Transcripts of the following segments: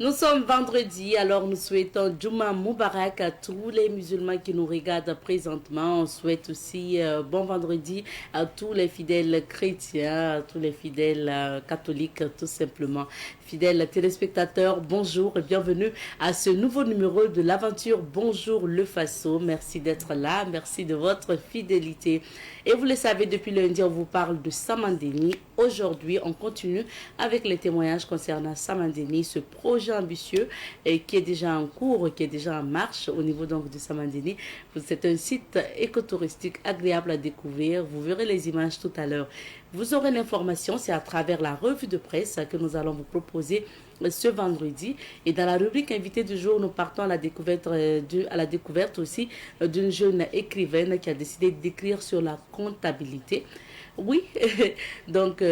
Nous sommes vendredi, alors nous souhaitons Juma Moubarak à tous les musulmans qui nous regardent présentement. On souhaite aussi bon vendredi à tous les fidèles chrétiens, à tous les fidèles catholiques tout simplement. Fidèles téléspectateurs, bonjour et bienvenue à ce nouveau numéro de l'aventure Bonjour le Faso. Merci d'être là, merci de votre fidélité. Et vous le savez, depuis lundi, on vous parle de Samandeni. Aujourd'hui, on continue avec les témoignages concernant Samandeni, ce projet ambitieux qui est déjà en cours, qui est déjà en marche au niveau donc de Samandeni. C'est un site écotouristique agréable à découvrir. Vous verrez les images tout à l'heure. Vous aurez l'information, c'est à travers la revue de presse que nous allons vous proposer ce vendredi. Et dans la rubrique invité du jour, nous partons à la découverte aussi d'une jeune écrivaine qui a décidé d'écrire sur la comptabilité. Oui, donc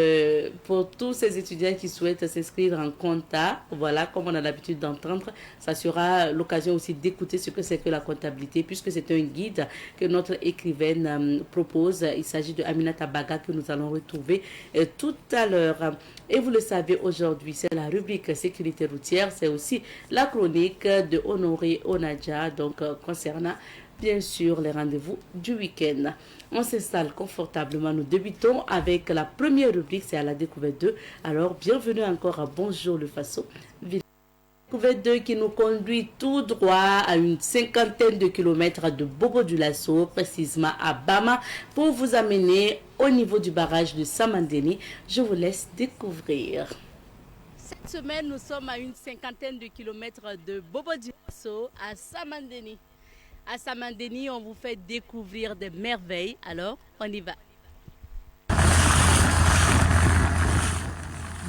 pour tous ces étudiants qui souhaitent s'inscrire en compta, voilà, comme on a l'habitude d'entendre, ça sera l'occasion aussi d'écouter ce que c'est que la comptabilité, puisque c'est un guide que notre écrivaine propose. Il s'agit de Aminata Baga que nous allons retrouver tout à l'heure. Et vous le savez, aujourd'hui, c'est la rubrique sécurité routière, c'est aussi la chronique de Honoré Onadja, donc concernant bien sûr les rendez-vous du week-end. On s'installe confortablement. Nous débutons avec la première rubrique, c'est à la découverte 2. Alors, bienvenue encore à Bonjour le Faso. Découverte 2 qui nous conduit tout droit à une cinquantaine de kilomètres de Bobo du Lasso, précisément à Bama, pour vous amener au niveau du barrage de Samandeni. Je vous laisse découvrir. Cette semaine, nous sommes à une cinquantaine de kilomètres de Bobo du Lasso à Samandeni. À Samandeni, on vous fait découvrir des merveilles. Alors, on y va.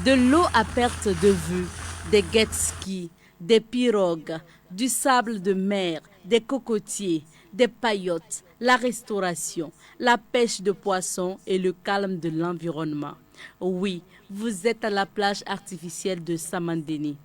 De l'eau à perte de vue, des jet-skis, des pirogues, du sable de mer, des cocotiers, des paillotes, la restauration, la pêche de poissons et le calme de l'environnement. Oui, vous êtes à la plage artificielle de Samandeni.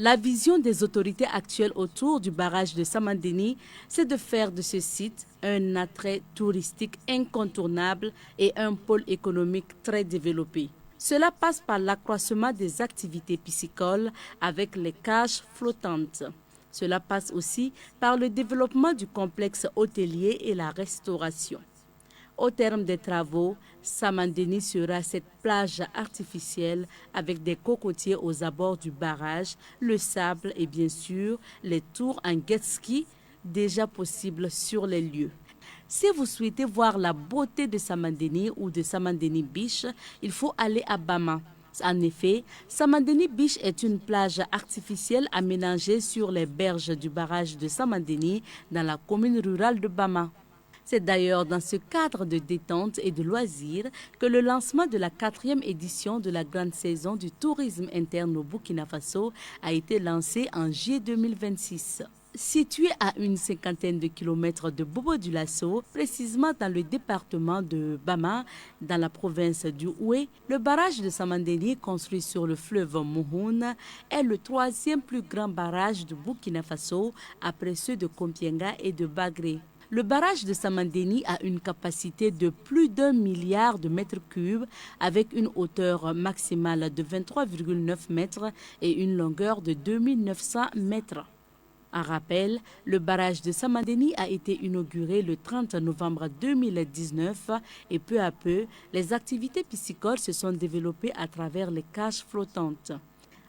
La vision des autorités actuelles autour du barrage de Samandeni, c'est de faire de ce site un attrait touristique incontournable et un pôle économique très développé. Cela passe par l'accroissement des activités piscicoles avec les cages flottantes. Cela passe aussi par le développement du complexe hôtelier et la restauration. Au terme des travaux, Samandeni sera cette plage artificielle avec des cocotiers aux abords du barrage, le sable et bien sûr les tours en jet-ski déjà possibles sur les lieux. Si vous souhaitez voir la beauté de Samandeni ou de Samandeni Beach, il faut aller à Bama. En effet, Samandeni Beach est une plage artificielle aménagée sur les berges du barrage de Samandeni dans la commune rurale de Bama. C'est d'ailleurs dans ce cadre de détente et de loisirs que le lancement de la 4e édition de la grande saison du tourisme interne au Burkina Faso a été lancé en juillet 2026. Situé à une cinquantaine de kilomètres de Bobo du Lasso, précisément dans le département de Bama, dans la province du Oué, le barrage de Samandeni, construit sur le fleuve Mouhoun, est le 3e plus grand barrage du Burkina Faso après ceux de Kompienga et de Bagré. Le barrage de Samandeni a une capacité de plus d'1 milliard de mètres cubes avec une hauteur maximale de 23,9 mètres et une longueur de 2900 mètres. En rappel, le barrage de Samandeni a été inauguré le 30 novembre 2019 et peu à peu, les activités piscicoles se sont développées à travers les cages flottantes.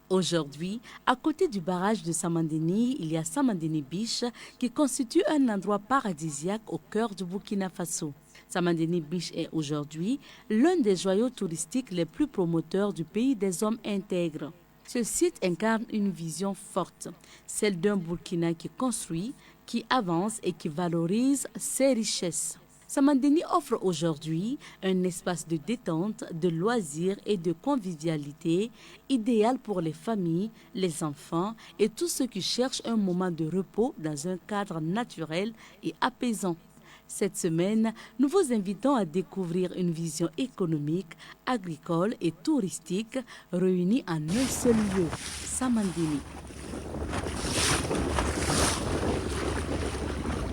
Aujourd'hui, à côté du barrage de Samandeni, il y a Samandeni Beach qui constitue un endroit paradisiaque au cœur du Burkina Faso. Samandeni Beach est aujourd'hui l'un des joyaux touristiques les plus promoteurs du pays des hommes intègres. Ce site incarne une vision forte, celle d'un Burkina qui construit, qui avance et qui valorise ses richesses. Samandeni offre aujourd'hui un espace de détente, de loisirs et de convivialité idéal pour les familles, les enfants et tous ceux qui cherchent un moment de repos dans un cadre naturel et apaisant. Cette semaine, nous vous invitons à découvrir une vision économique, agricole et touristique réunie en un seul lieu, Samandeni.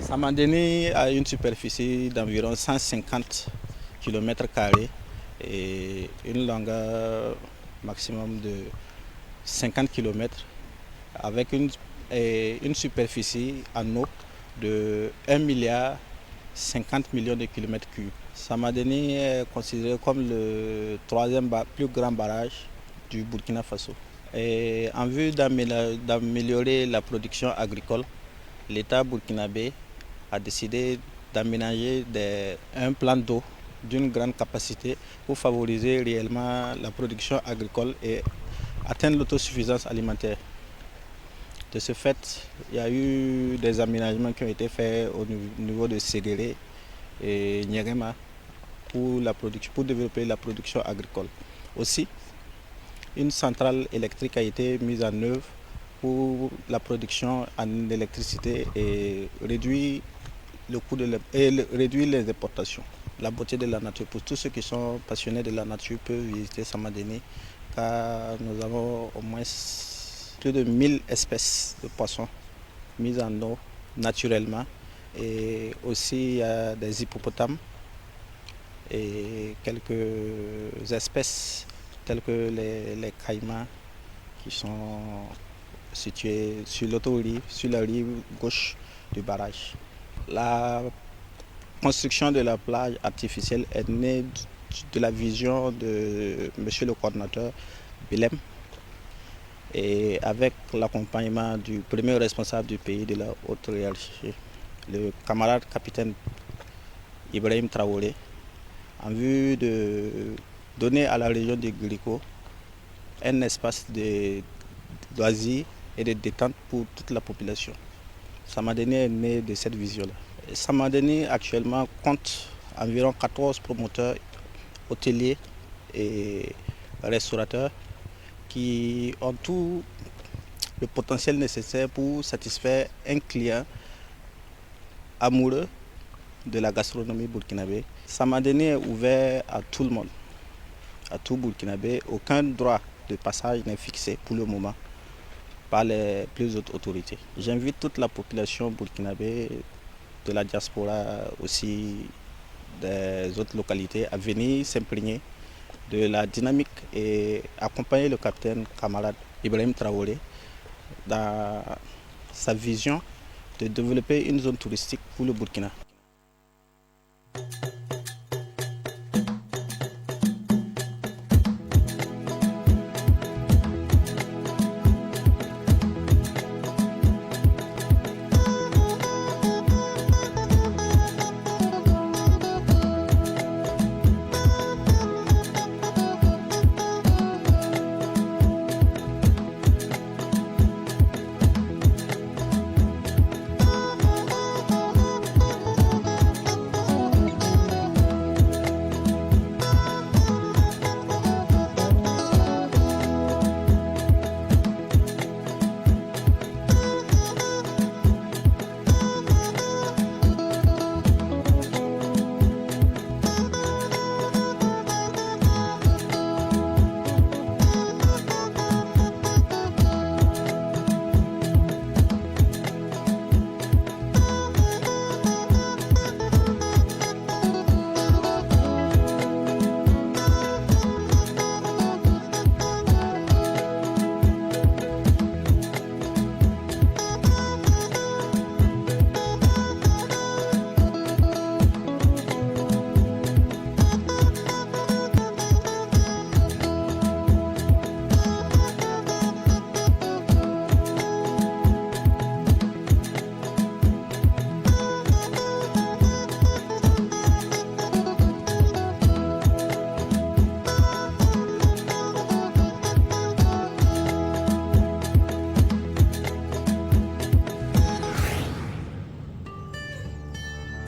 Samandeni a une superficie d'environ 150 km² et une longueur maximum de 50 km avec une superficie en eau de 1 milliard 50 millions de kilomètres cubes. Samadeni est considéré comme le troisième plus grand barrage du Burkina Faso. Et en vue d'améliorer la production agricole, l'État burkinabé a décidé d'aménager un plan d'eau d'une grande capacité pour favoriser réellement la production agricole et atteindre l'autosuffisance alimentaire. De ce fait, il y a eu des aménagements qui ont été faits au niveau de Sédéré et Nyerema pour développer la production agricole. Aussi, une centrale électrique a été mise en œuvre pour la production en électricité et réduire le coût réduire les importations. La beauté de la nature, pour tous ceux qui sont passionnés de la nature, peuvent visiter Samadeni car nous avons au moins plus de 1000 espèces de poissons mises en eau naturellement et aussi il y a des hippopotames et quelques espèces telles que les caïmans qui sont situés sur la rive gauche du barrage. La construction de la plage artificielle est née de la vision de monsieur le coordinateur Belem et avec l'accompagnement du premier responsable du pays de la haute hiérarchie, le camarade capitaine Ibrahim Traoré, en vue de donner à la région de Guiriko un espace de loisirs et de détente pour toute la population. Samadeni est né de cette vision-là. Samadeni actuellement compte environ 14 promoteurs hôteliers et restaurateurs qui ont tout le potentiel nécessaire pour satisfaire un client amoureux de la gastronomie burkinabé. Samadeni est ouvert à tout le monde, à tout Burkinabé. Aucun droit de passage n'est fixé pour le moment par les plus hautes autorités. J'invite toute la population burkinabé, de la diaspora aussi des autres localités à venir s'imprégner de la dynamique et accompagner le capitaine camarade Ibrahim Traoré dans sa vision de développer une zone touristique pour le Burkina.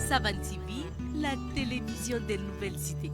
Savan TV, la télévision des nouvelles cités.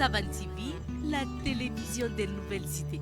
Savan TV, la télévision des nouvelles idées.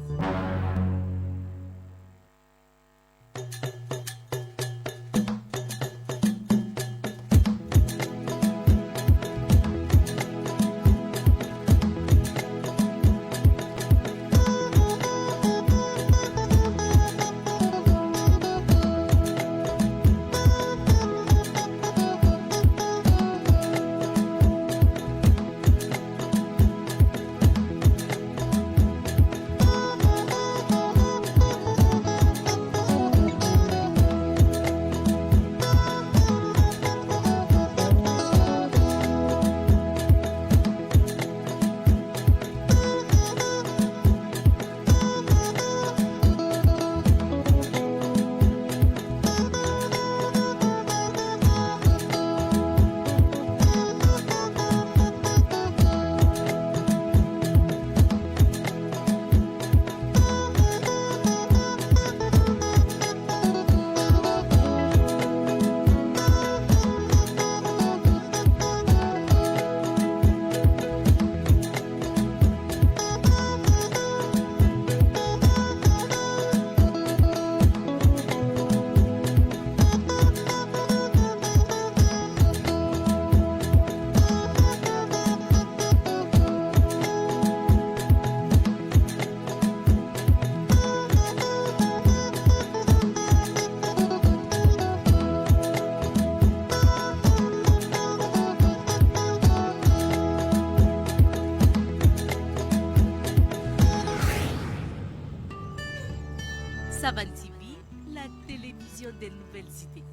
Savan TV, la télévision des nouvelles idées.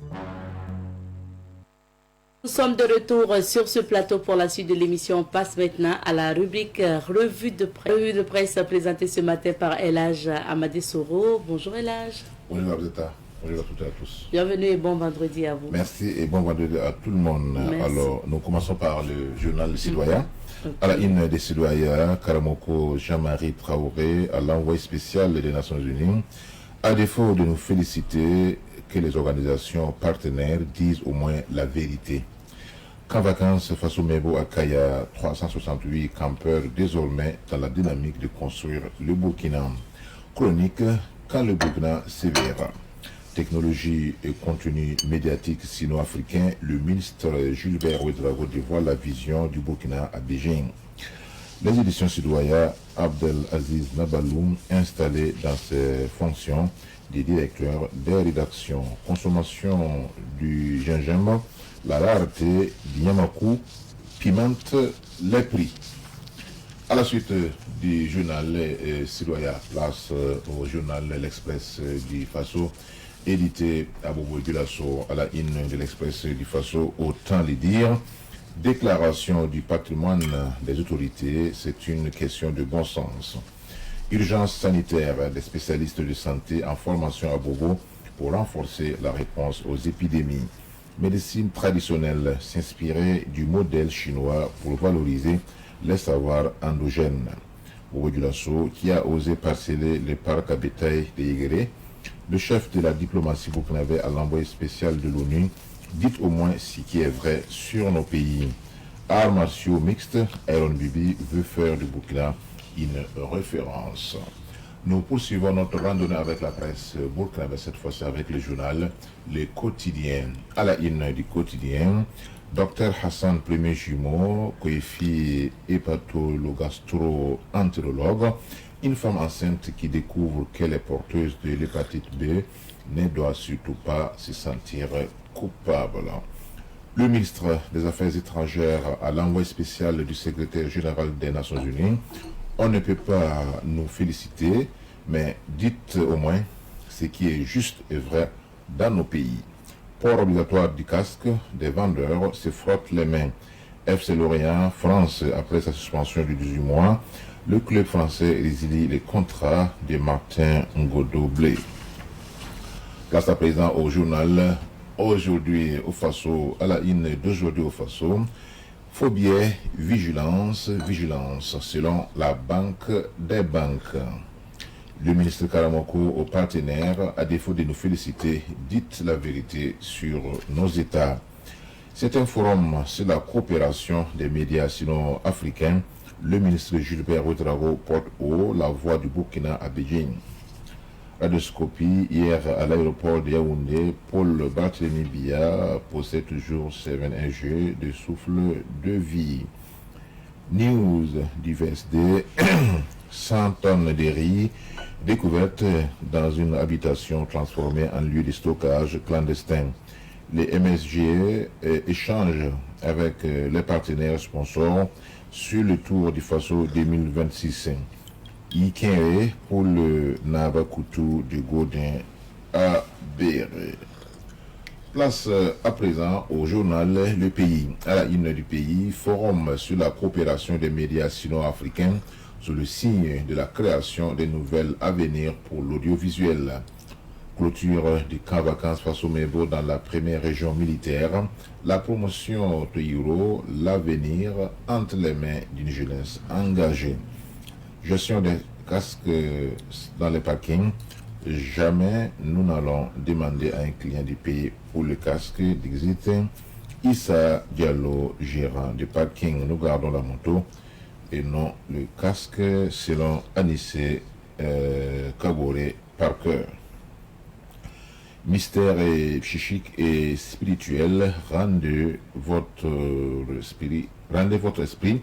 Nous sommes de retour sur ce plateau pour la suite de l'émission. On passe maintenant à la rubrique Revue de presse. Revue de presse présentée ce matin par Elhaj Amadé Soro. Bonjour Elhaj. Bonjour Abzeta. Bonjour à toutes et à tous. Bienvenue et bon vendredi à vous. Merci et bon vendredi à tout le monde. Merci. Alors, nous commençons par le journal Le Citoyen. Okay. À la une des citoyens, Karamoko Jean-Marie Traoré, à l'envoyé spécial des Nations Unies, à défaut de nous féliciter, que les organisations partenaires disent au moins la vérité. Qu'en vacances, Faso Mebo à Kaya, 368 campeurs désormais dans la dynamique de construire le Burkina. Chronique, quand le Burkina sévère. Technologie et contenu médiatique sino-africain, le ministre Gilbert Ouedraogo dévoile la vision du Burkina à Beijing. Les éditions Sidoya, Abdelaziz Nabaloum, installé dans ses fonctions des directeurs des rédactions. Consommation du gingembre, la rareté du Yamakou pimente les prix. À la suite du journal Sidoya, place au journal L'Express du Faso, édité à Bobo Gulasso à la une de l'Express du Faso, autant les dire. Déclaration du patrimoine des autorités, c'est une question de bon sens. Urgence sanitaire des spécialistes de santé en formation à Bobo pour renforcer la réponse aux épidémies. Médecine traditionnelle, s'inspirer du modèle chinois pour valoriser les savoirs endogènes. Bobo Gulasso, qui a osé parceller les parcs à bétail des Yéguéré, le chef de la diplomatie burkinabé à l'envoyé spécial de l'ONU, dites au moins ce qui est vrai sur nos pays. Arts martiaux mixtes, Aaron Bibi veut faire du Burkina une référence. Nous poursuivons notre randonnée avec la presse burkinabé, cette fois-ci avec le journal Les Quotidiens. À la une du quotidien, Dr Hassan Premier Jumeau, Koefi hépatologastro-entérologue, une femme enceinte qui découvre qu'elle est porteuse de l'hépatite B ne doit surtout pas se sentir coupable. Le ministre des Affaires étrangères à l'envoyé spécial du secrétaire général des Nations Unies, on ne peut pas nous féliciter, mais dites au moins ce qui est juste et vrai dans nos pays. Port obligatoire du casque, des vendeurs se frottent les mains. FC Lorient, France, après sa suspension du 18 mois, le club français résilie les contrats de Martin Ngodo-Blé. Place à présent au journal Aujourd'hui au Faso, à la une d'aujourd'hui au Faso. Phobie, vigilance, vigilance, selon la Banque des banques. Le ministre Karamoko aux partenaires, à défaut de nous féliciter, dites la vérité sur nos États. C'est un forum sur la coopération des médias sino-africains Le ministre Gilbert Ouedraogo porte haut la voix du Burkina à Beijing. Radioscopie hier à l'aéroport de Yaoundé, Paul Barthélémy Biya possède toujours ses 21 jeux de souffle de vie. News du VSD, 100 tonnes de riz découvertes dans une habitation transformée en lieu de stockage clandestin. Les MSG échangent avec les partenaires sponsors sur le Tour du Faso 2026. Ikenre pour le Nabakoutou du Godin à Béré. Place à présent au journal Le Pays. À la une du Pays, forum sur la coopération des médias sino-africains sous le signe de la création des nouvelles à venir pour l'audiovisuel. Clôture du camp vacances Faso Mebo dans la première région militaire, la promotion de Hiro, l'avenir entre les mains d'une jeunesse engagée. Gestion des casques dans les parkings. Jamais nous n'allons demander à un client de payer pour le casque d'exit. Issa Diallo, gérant du parking, nous gardons la moto et non le casque, selon Anissé Kabore Parker. Mystère et psychique et spirituel, rendez votre esprit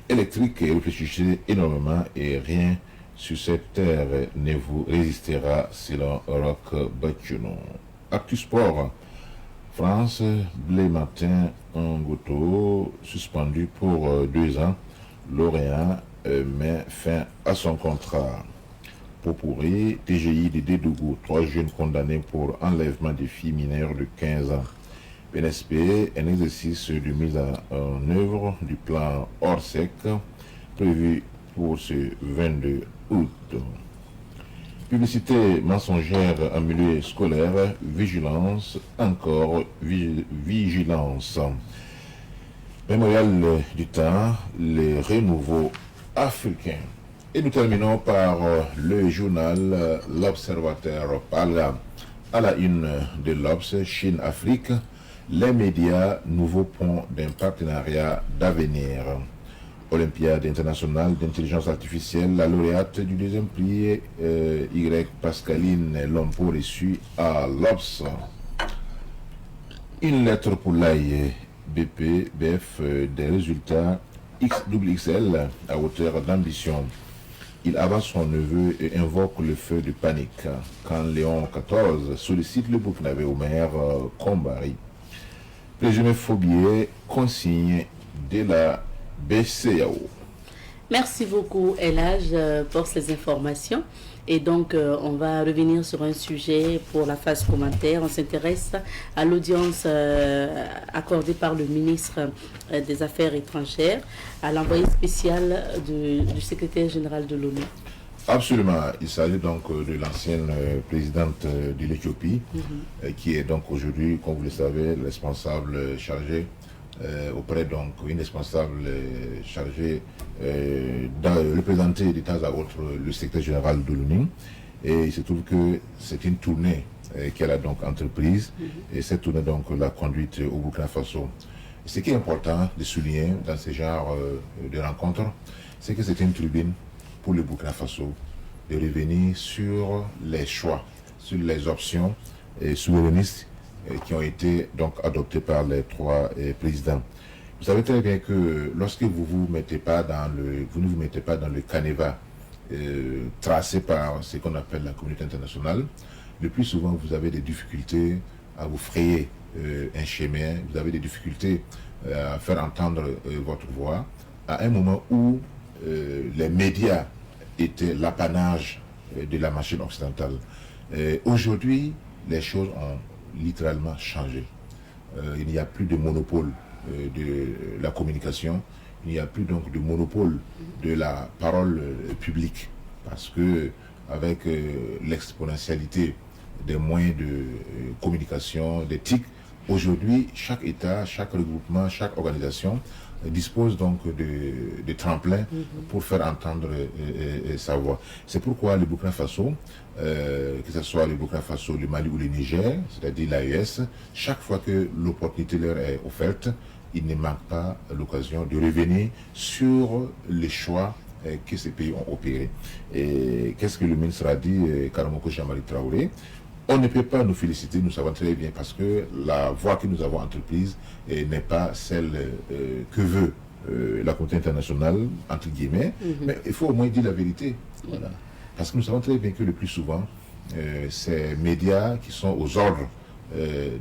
électrique et réfléchissez énormément et rien sur cette terre ne vous résistera selon Roch Bacchino. Actu Sport, France, Blé Martin Ngoto, suspendu pour 2 ans. Lorient met fin à son contrat. Pourri, TGI de Dédougou, 3 jeunes condamnés pour enlèvement des filles mineures de 15 ans. PNSP, un exercice de mise en œuvre du plan Orsec prévu pour ce 22 août. Publicité mensongère en milieu scolaire, vigilance, encore vigilance. Mémorial du temps, les renouveaux africains. Et nous terminons par le journal L'Observateur. À la une de l'Obs, Chine-Afrique, les médias, nouveau pont d'un partenariat d'avenir. Olympiade internationale d'intelligence artificielle, la lauréate du 2e prix, Y. Pascaline Lompo, reçue à l'Obs. Une lettre pour l'AIE, BP, BF, des résultats XXL à hauteur d'ambition. Il abat son neveu et invoque le feu de panique quand Léon XIV sollicite le Burkinabé Omer Kombari. Présumé phobié, consigne de la BCAO. Merci beaucoup, Elage, pour ces informations. Et donc, on va revenir sur un sujet pour la phase commentaire. On s'intéresse à l'audience accordée par le ministre des Affaires étrangères à l'envoyé spécial du secrétaire général de l'ONU. Absolument. Il s'agit donc de l'ancienne présidente de l'Éthiopie, qui est donc aujourd'hui, comme vous le savez, responsable chargé auprès donc une responsable chargée de représenter de temps à autre le secrétaire général de l'ONU. Et il se trouve que c'est une tournée qu'elle a donc entreprise, et cette tournée donc l'a conduite au Burkina Faso. Ce qui est important de souligner dans ce genre de rencontres, c'est que c'est une tribune pour le Burkina Faso de revenir sur les choix, sur les options souverainistes qui ont été donc adoptés par les 3 présidents. Vous savez très bien que lorsque vous ne vous mettez pas dans le canevas tracé par ce qu'on appelle la communauté internationale, le plus souvent vous avez des difficultés à vous frayer un chemin, vous avez des difficultés à faire entendre votre voix à un moment où les médias étaient l'apanage de la machine occidentale. Aujourd'hui, les choses ont littéralement changé. Il n'y a plus de monopole de la communication, il n'y a plus donc de monopole de la parole publique, parce que avec l'exponentialité des moyens de communication, des TIC, aujourd'hui chaque État, chaque regroupement, chaque organisation dispose donc de tremplins pour faire entendre sa voix. C'est pourquoi le Burkina Faso, que ce soit le Burkina Faso, le Mali ou le Niger, c'est-à-dire l'AES, chaque fois que l'opportunité leur est offerte, il ne manque pas l'occasion de revenir sur les choix que ces pays ont opérés. Et qu'est-ce que le ministre a dit, Karamoko Jean-Marie Traoré? On ne peut pas nous féliciter, nous savons très bien, parce que la voie que nous avons entreprise n'est pas celle que veut la communauté internationale, entre guillemets, mais il faut au moins dire la vérité. Voilà. Parce que nous savons très bien que le plus souvent, ces médias qui sont aux ordres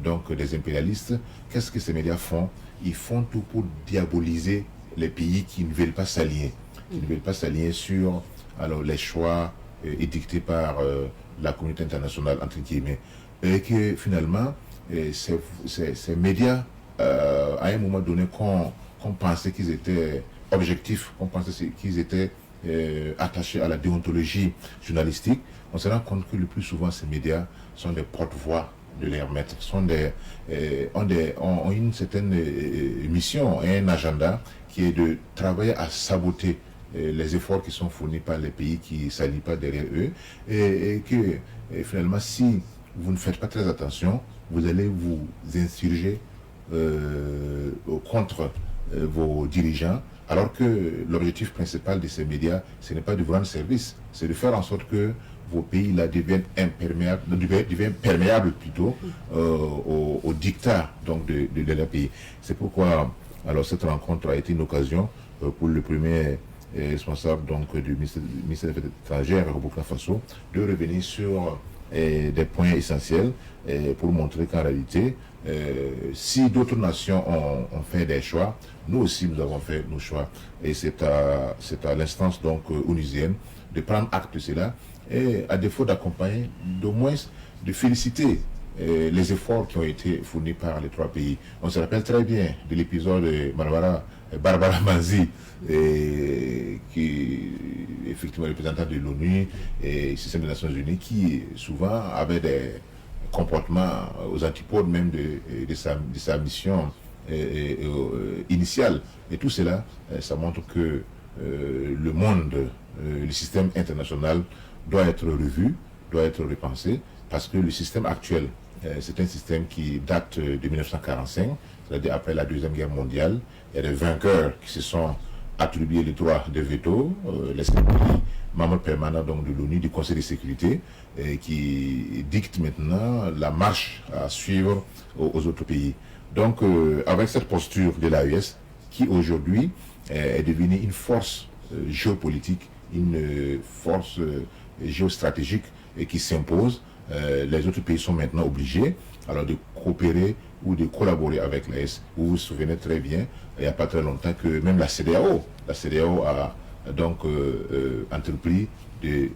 donc des impérialistes, qu'est-ce que ces médias font? Ils font tout pour diaboliser les pays qui ne veulent pas s'aligner, qui ne veulent pas s'aligner sur alors, les choix édictés par la communauté internationale, entre guillemets. Et que finalement, ces médias, à un moment donné, qu'on pensait qu'ils étaient objectifs, qu'on pensait qu'ils étaient attachés à la déontologie journalistique, on se rend compte que le plus souvent, ces médias sont des porte-voix de leurs maîtres, ont une certaine mission et un agenda qui est de travailler à saboter les efforts qui sont fournis par les pays qui ne s'allient pas derrière eux, et que finalement, si vous ne faites pas très attention, vous allez vous insurger contre vos dirigeants, alors que l'objectif principal de ces médias, ce n'est pas de vous rendre service, c'est de faire en sorte que vos pays là deviennent perméables plutôt au dictat donc de leur pays. C'est pourquoi alors cette rencontre a été une occasion pour le premier responsable donc du ministère des Affaires étrangères au Burkina Faso de revenir sur des points essentiels pour montrer qu'en réalité, si d'autres nations ont fait des choix, nous aussi nous avons fait nos choix. Et c'est à l'instance donc onusienne de prendre acte de cela et à défaut d'accompagner, d'au moins de féliciter les efforts qui ont été fournis par les trois pays. On se rappelle très bien de l'épisode de Barbara Manzi, qui effectivement représentant de l'ONU et du système des Nations Unies, qui souvent avait des comportements aux antipodes même de sa mission initiale. Et tout cela, ça montre que le monde, le système international doit être revu, doit être repensé, parce que le système actuel, c'est un système qui date de 1945, c'est-à-dire après la Deuxième Guerre mondiale. Il y a des vainqueurs qui se sont attribués le droit de veto, les pays membres permanents donc, de l'ONU, du Conseil de sécurité, qui dictent maintenant la marche à suivre aux autres pays. Donc, avec cette posture de l'AES, qui aujourd'hui est devenue une force géopolitique, une force géostratégique et qui s'impose, les autres pays sont maintenant obligés alors de coopérer ou de collaborer avec l'AES. Vous vous souvenez très bien, il n'y a pas très longtemps que même la CEDEAO a donc entrepris de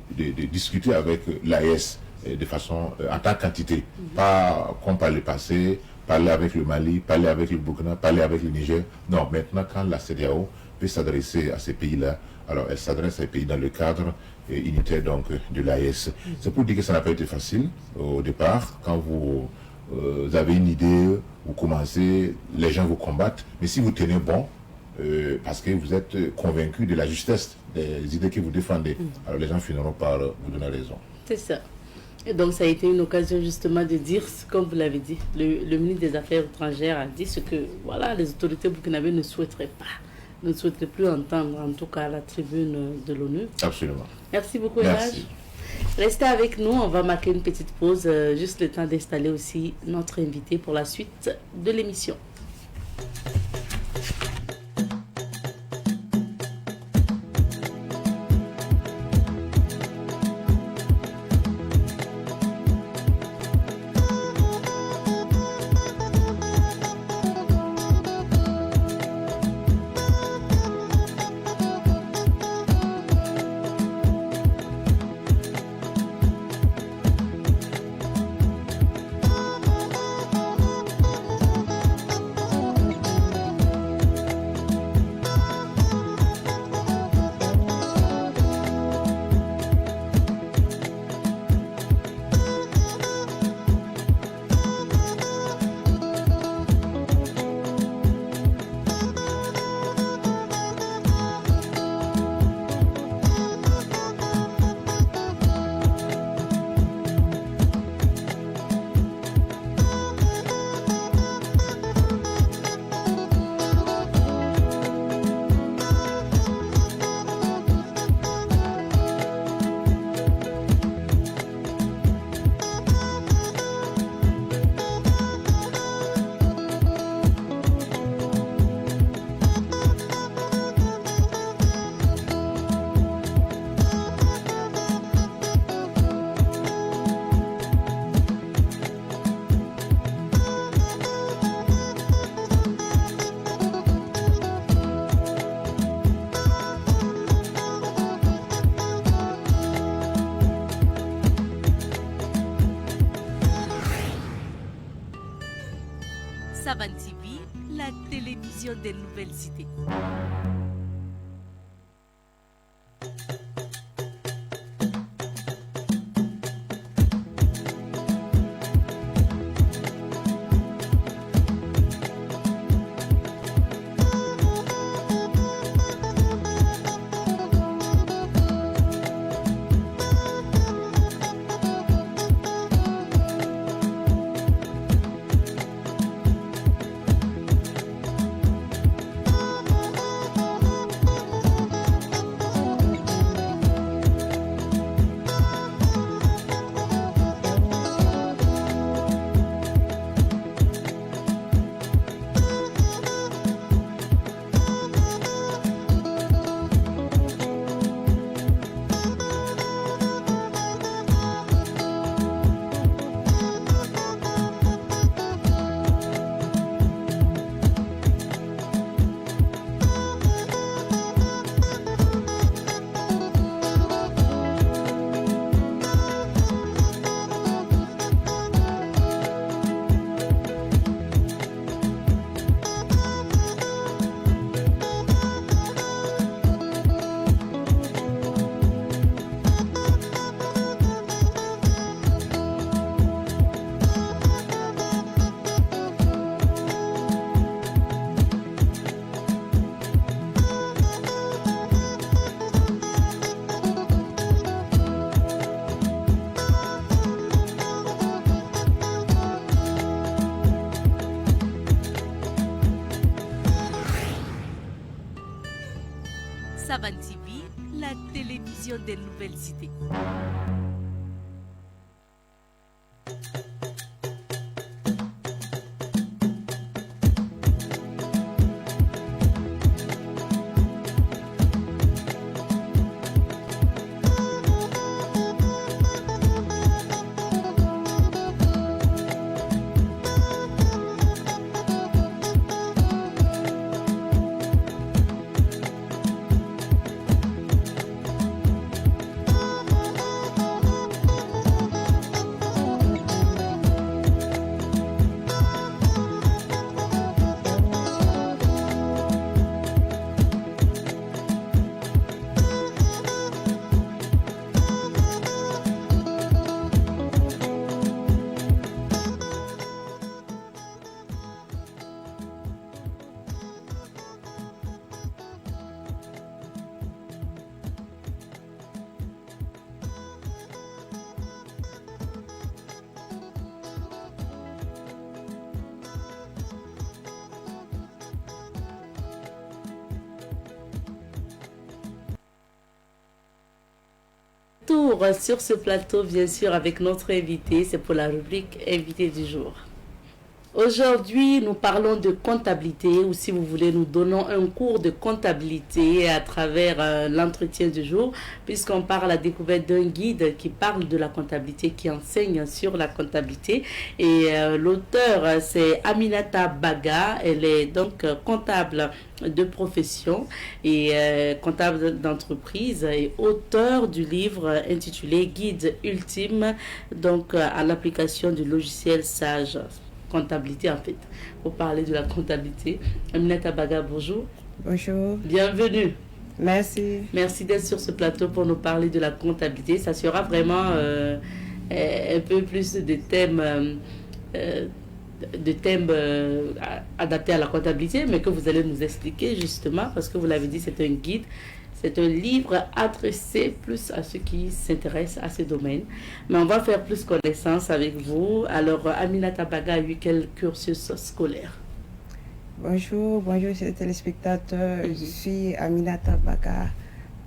discuter avec l'AES de façon en tant qu'entité, pas comme par le passé, parler avec le Mali, parler avec le Burkina, parler avec le Niger. Non, maintenant quand la CEDEAO peut s'adresser à ces pays-là, alors elle s'adresse à ces pays dans le cadre unitaire donc de l'AES. C'est pour dire que ça n'a pas été facile au départ. Quand vous avez une idée, vous commencez, les gens vous combattent, mais si vous tenez bon, parce que vous êtes convaincu de la justesse des idées que vous défendez, alors les gens finiront par vous donner raison. C'est ça. Et donc ça a été une occasion justement de dire, comme vous l'avez dit, le ministre des Affaires étrangères a dit ce que voilà, les autorités burkinabées ne souhaiteraient plus entendre, en tout cas à la tribune de l'ONU. Absolument. Merci beaucoup, Elhadj. Restez avec nous, on va marquer une petite pause, juste le temps d'installer aussi notre invité pour la suite de l'émission. Savan TV, la télévision des nouvelles idées. Savan TV, la télévision des nouvelles idées. Tour sur ce plateau, bien sûr, avec notre invité. C'est pour la rubrique invité du jour. Aujourd'hui, nous parlons de comptabilité, ou si vous voulez, nous donnons un cours de comptabilité à travers l'entretien du jour, puisqu'on part à la découverte d'un guide qui parle de la comptabilité, qui enseigne sur la comptabilité. Et l'auteur, c'est Aminata Baga. Elle est donc comptable de profession et comptable d'entreprise et auteur du livre intitulé Guide ultime donc à l'application du logiciel Sage. Comptabilité en fait, pour parler de la comptabilité. Aminata Baga, bonjour. Bonjour. Bienvenue. Merci. Merci d'être sur ce plateau pour nous parler de la comptabilité. Ça sera vraiment un peu plus de thèmes adaptés à la comptabilité, mais que vous allez nous expliquer justement, parce que vous l'avez dit, c'est un guide. C'est un livre adressé plus à ceux qui s'intéressent à ce domaine. Mais on va faire plus connaissance avec vous. Alors, Aminata Baga a eu quel cursus scolaire? Bonjour chers téléspectateurs. Je suis Aminata Baga,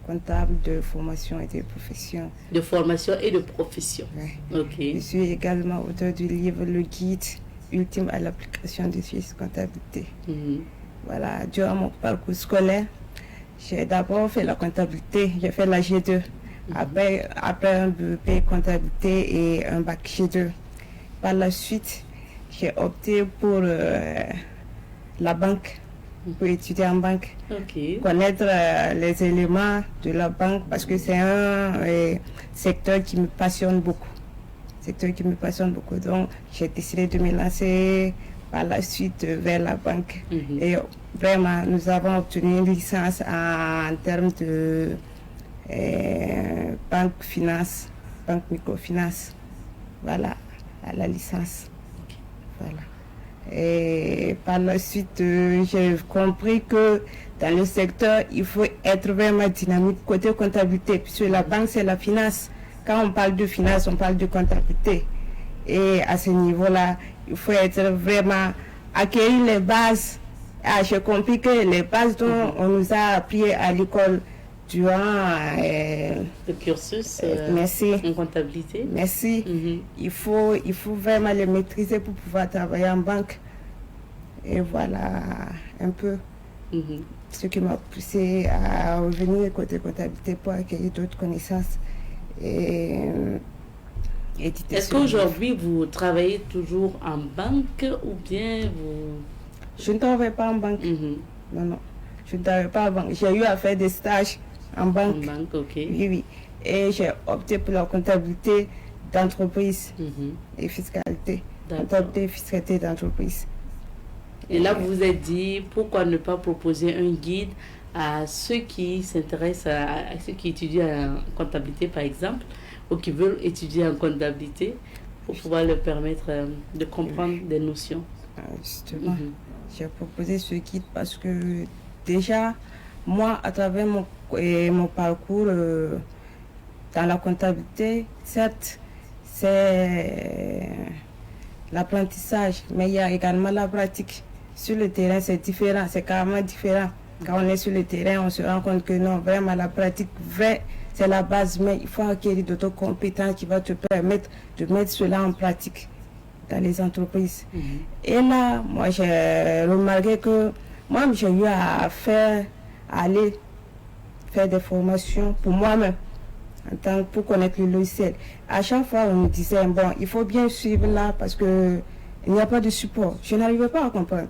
comptable de formation et de profession. De formation et de profession. Ouais. Ok. Je suis également auteur du livre Le Guide ultime à l'application de Suisse comptabilité. Voilà, durant mon parcours scolaire, j'ai d'abord fait la comptabilité, j'ai fait la G2. Après un BEP comptabilité et un bac G2. Par la suite, j'ai opté pour la banque, pour étudier en banque. Connaître les éléments de la banque parce que c'est un secteur qui me passionne beaucoup. Donc, j'ai décidé de me lancer par la suite vers la banque. Et vraiment, nous avons obtenu une licence en termes de banque finance, banque microfinance. Voilà, à la licence. Voilà. Et par la suite, j'ai compris que dans le secteur, il faut être vraiment dynamique côté comptabilité, puisque la banque, c'est la finance. Quand on parle de finance, on parle de comptabilité. Et à ce niveau-là, il faut être vraiment acquérir les bases. Ah, j'ai compris que les bases dont on nous a appris à l'école durant le cursus merci. En comptabilité. Merci. Il faut vraiment les maîtriser pour pouvoir travailler en banque. Et voilà un peu ce qui m'a poussé à revenir côté comptabilité pour acquérir d'autres connaissances. Est-ce qu'aujourd'hui vous travaillez toujours en banque ou bien vous... Je ne travaille pas en banque. Non. Je ne travaille pas en banque. J'ai eu à faire des stages en banque. En banque, ok. Oui. Et j'ai opté pour la comptabilité d'entreprise et fiscalité. Comptabilité et fiscalité d'entreprise. Et là, vous vous êtes dit, pourquoi ne pas proposer un guide à ceux qui s'intéressent, à ceux qui étudient en comptabilité, par exemple, ou qui veulent étudier en comptabilité, pour pouvoir leur permettre de comprendre des notions. Justement, j'ai proposé ce guide parce que déjà, moi, à travers mon parcours dans la comptabilité, certes, c'est l'apprentissage, mais il y a également la pratique. Sur le terrain, c'est différent, c'est carrément différent. Quand on est sur le terrain, on se rend compte que non, vraiment, la pratique vraie, c'est la base, mais il faut acquérir d'autres compétences qui vont te permettre de mettre cela en pratique dans les entreprises. Et là, moi, j'ai remarqué que moi, j'ai eu à aller faire des formations pour moi-même, pour connaître le logiciel. À chaque fois, on me disait, bon, il faut bien suivre là parce que il n'y a pas de support. Je n'arrivais pas à comprendre.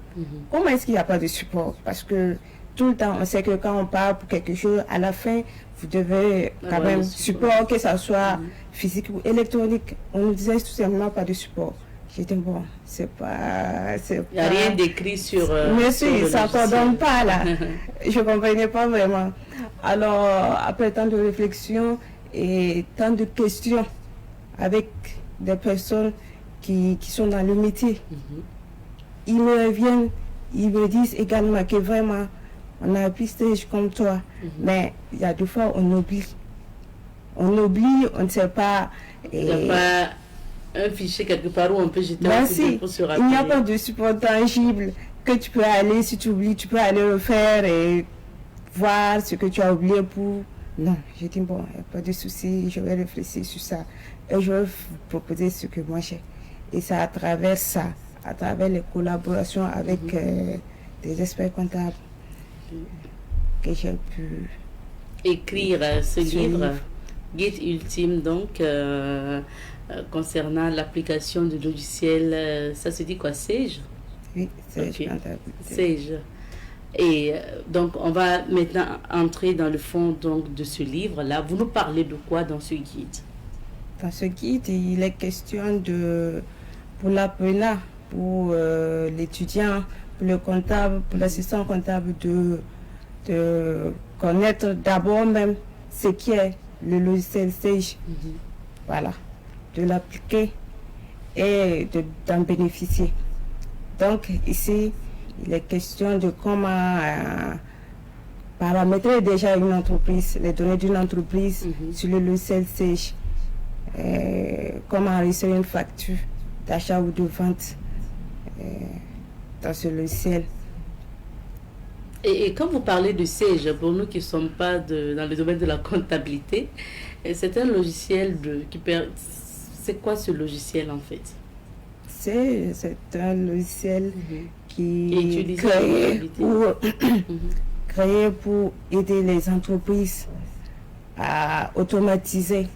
Comment est-ce qu'il n'y a pas de support? Parce que tout le temps, on sait que quand on parle pour quelque chose, à la fin, vous devez quand même support, que ça soit physique ou électronique. On nous disait tout simplement pas de support. J'ai dit, bon, c'est pas... Il n'y a rien d'écrit sur... Monsieur, ça ne coordonne pas, là. Je ne comprenais pas vraiment. Alors, après tant de réflexions et tant de questions avec des personnes qui sont dans le métier, ils me reviennent, ils me disent également que vraiment, on a un pistage comme toi, mais il y a des fois, on oublie. On oublie, on ne sait pas... Il n'y a pas un fichier quelque part où on peut jeter un coup d'œil pour se rappeler. Il n'y a pas de support tangible que tu peux aller, si tu oublies, tu peux aller refaire et voir ce que tu as oublié pour... Non, j'ai dit, bon, il n'y a pas de souci, je vais réfléchir sur ça. Et je vais vous proposer ce que moi j'ai. Et c'est à travers ça, à travers les collaborations avec des experts comptables, que j'ai pu écrire ce livre, Guide ultime, donc, concernant l'application du logiciel, ça se dit quoi, Sage? Oui, Sage. Okay. Sage. Et donc, on va maintenant entrer dans le fond donc, de ce livre-là. Vous nous parlez de quoi dans ce guide? Dans ce guide, il est question de, pour l'apprenant, pour l'étudiant, pour le comptable, pour l'assistant comptable, de connaître d'abord même ce qui est le logiciel Sage. Voilà. De l'appliquer et d'en bénéficier. Donc, ici, il est question de comment paramétrer déjà une entreprise, les données d'une entreprise sur le logiciel Sage. Comment enregistrer une facture d'achat ou de vente dans ce logiciel. Et quand vous parlez de Sage, pour nous qui ne sommes pas dans le domaine de la comptabilité, c'est un logiciel c'est quoi ce logiciel en fait? C'est un logiciel qui est créé pour aider les entreprises à automatiser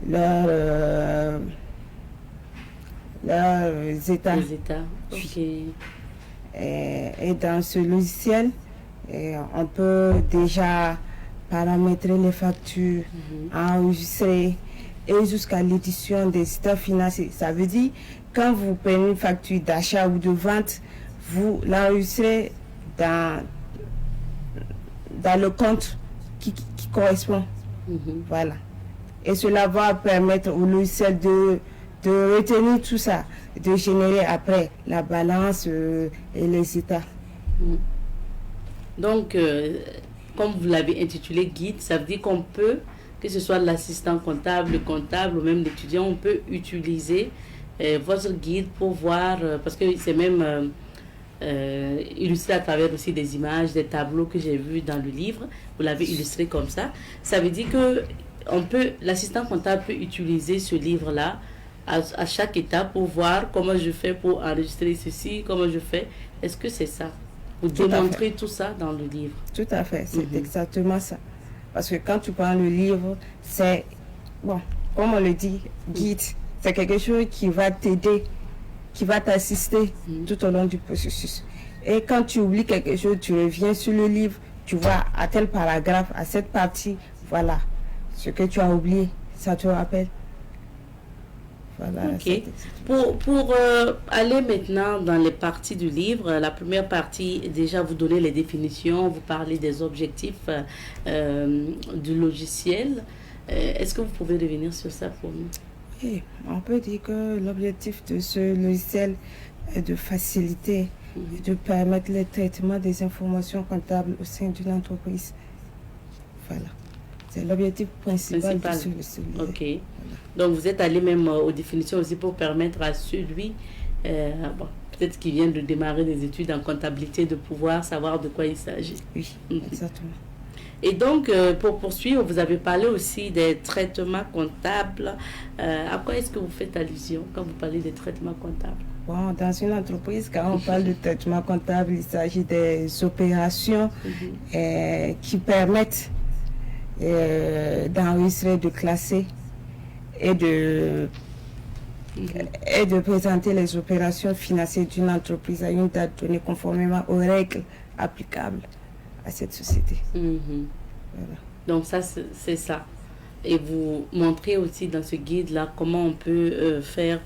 leurs états. Les états, ok. Et dans ce logiciel, on peut déjà paramétrer les factures, enregistrer et jusqu'à l'édition des états financiers. Ça veut dire, quand vous prenez une facture d'achat ou de vente, vous l'enregistrez dans le compte qui correspond. Voilà. Et cela va permettre au logiciel de retenir tout ça, de générer après la balance et les états. Donc, comme vous l'avez intitulé guide, ça veut dire qu'on peut, que ce soit l'assistant comptable, le comptable ou même l'étudiant, on peut utiliser votre guide pour voir, parce que c'est même illustré à travers aussi des images, des tableaux que j'ai vus dans le livre. Vous l'avez illustré comme ça. Ça veut dire que l'assistant comptable peut utiliser ce livre-là à chaque étape pour voir comment je fais pour enregistrer ceci, comment je fais. Est-ce que c'est ça? Vous démontrez tout ça dans le livre? Tout à fait, c'est exactement ça. Parce que quand tu prends le livre, c'est, bon, comme on le dit, guide, c'est quelque chose qui va t'aider, qui va t'assister tout au long du processus. Et quand tu oublies quelque chose, tu reviens sur le livre, tu vois à tel paragraphe, à cette partie, voilà, ce que tu as oublié, ça te rappelle. Voilà, ok. Pour aller maintenant dans les parties du livre, la première partie, déjà vous donnez les définitions, vous parlez des objectifs du logiciel. Est-ce que vous pouvez revenir sur ça pour nous? Oui, on peut dire que l'objectif de ce logiciel est de faciliter et de permettre le traitement des informations comptables au sein d'une entreprise. Voilà. C'est l'objectif principal de ce logiciel. Ok. Voilà. Donc vous êtes allé même aux définitions aussi pour permettre à celui, peut-être qui vient de démarrer des études en comptabilité, de pouvoir savoir de quoi il s'agit. Oui, exactement. Et donc, pour poursuivre, vous avez parlé aussi des traitements comptables. À quoi est-ce que vous faites allusion quand vous parlez des traitements comptables? Bon, dans une entreprise, quand on parle de traitement comptable, il s'agit des opérations qui permettent d'enregistrer, de classer et de présenter les opérations financières d'une entreprise à une date donnée conformément aux règles applicables à cette société. Voilà. Donc ça, c'est ça. Et vous montrez aussi dans ce guide-là comment on peut faire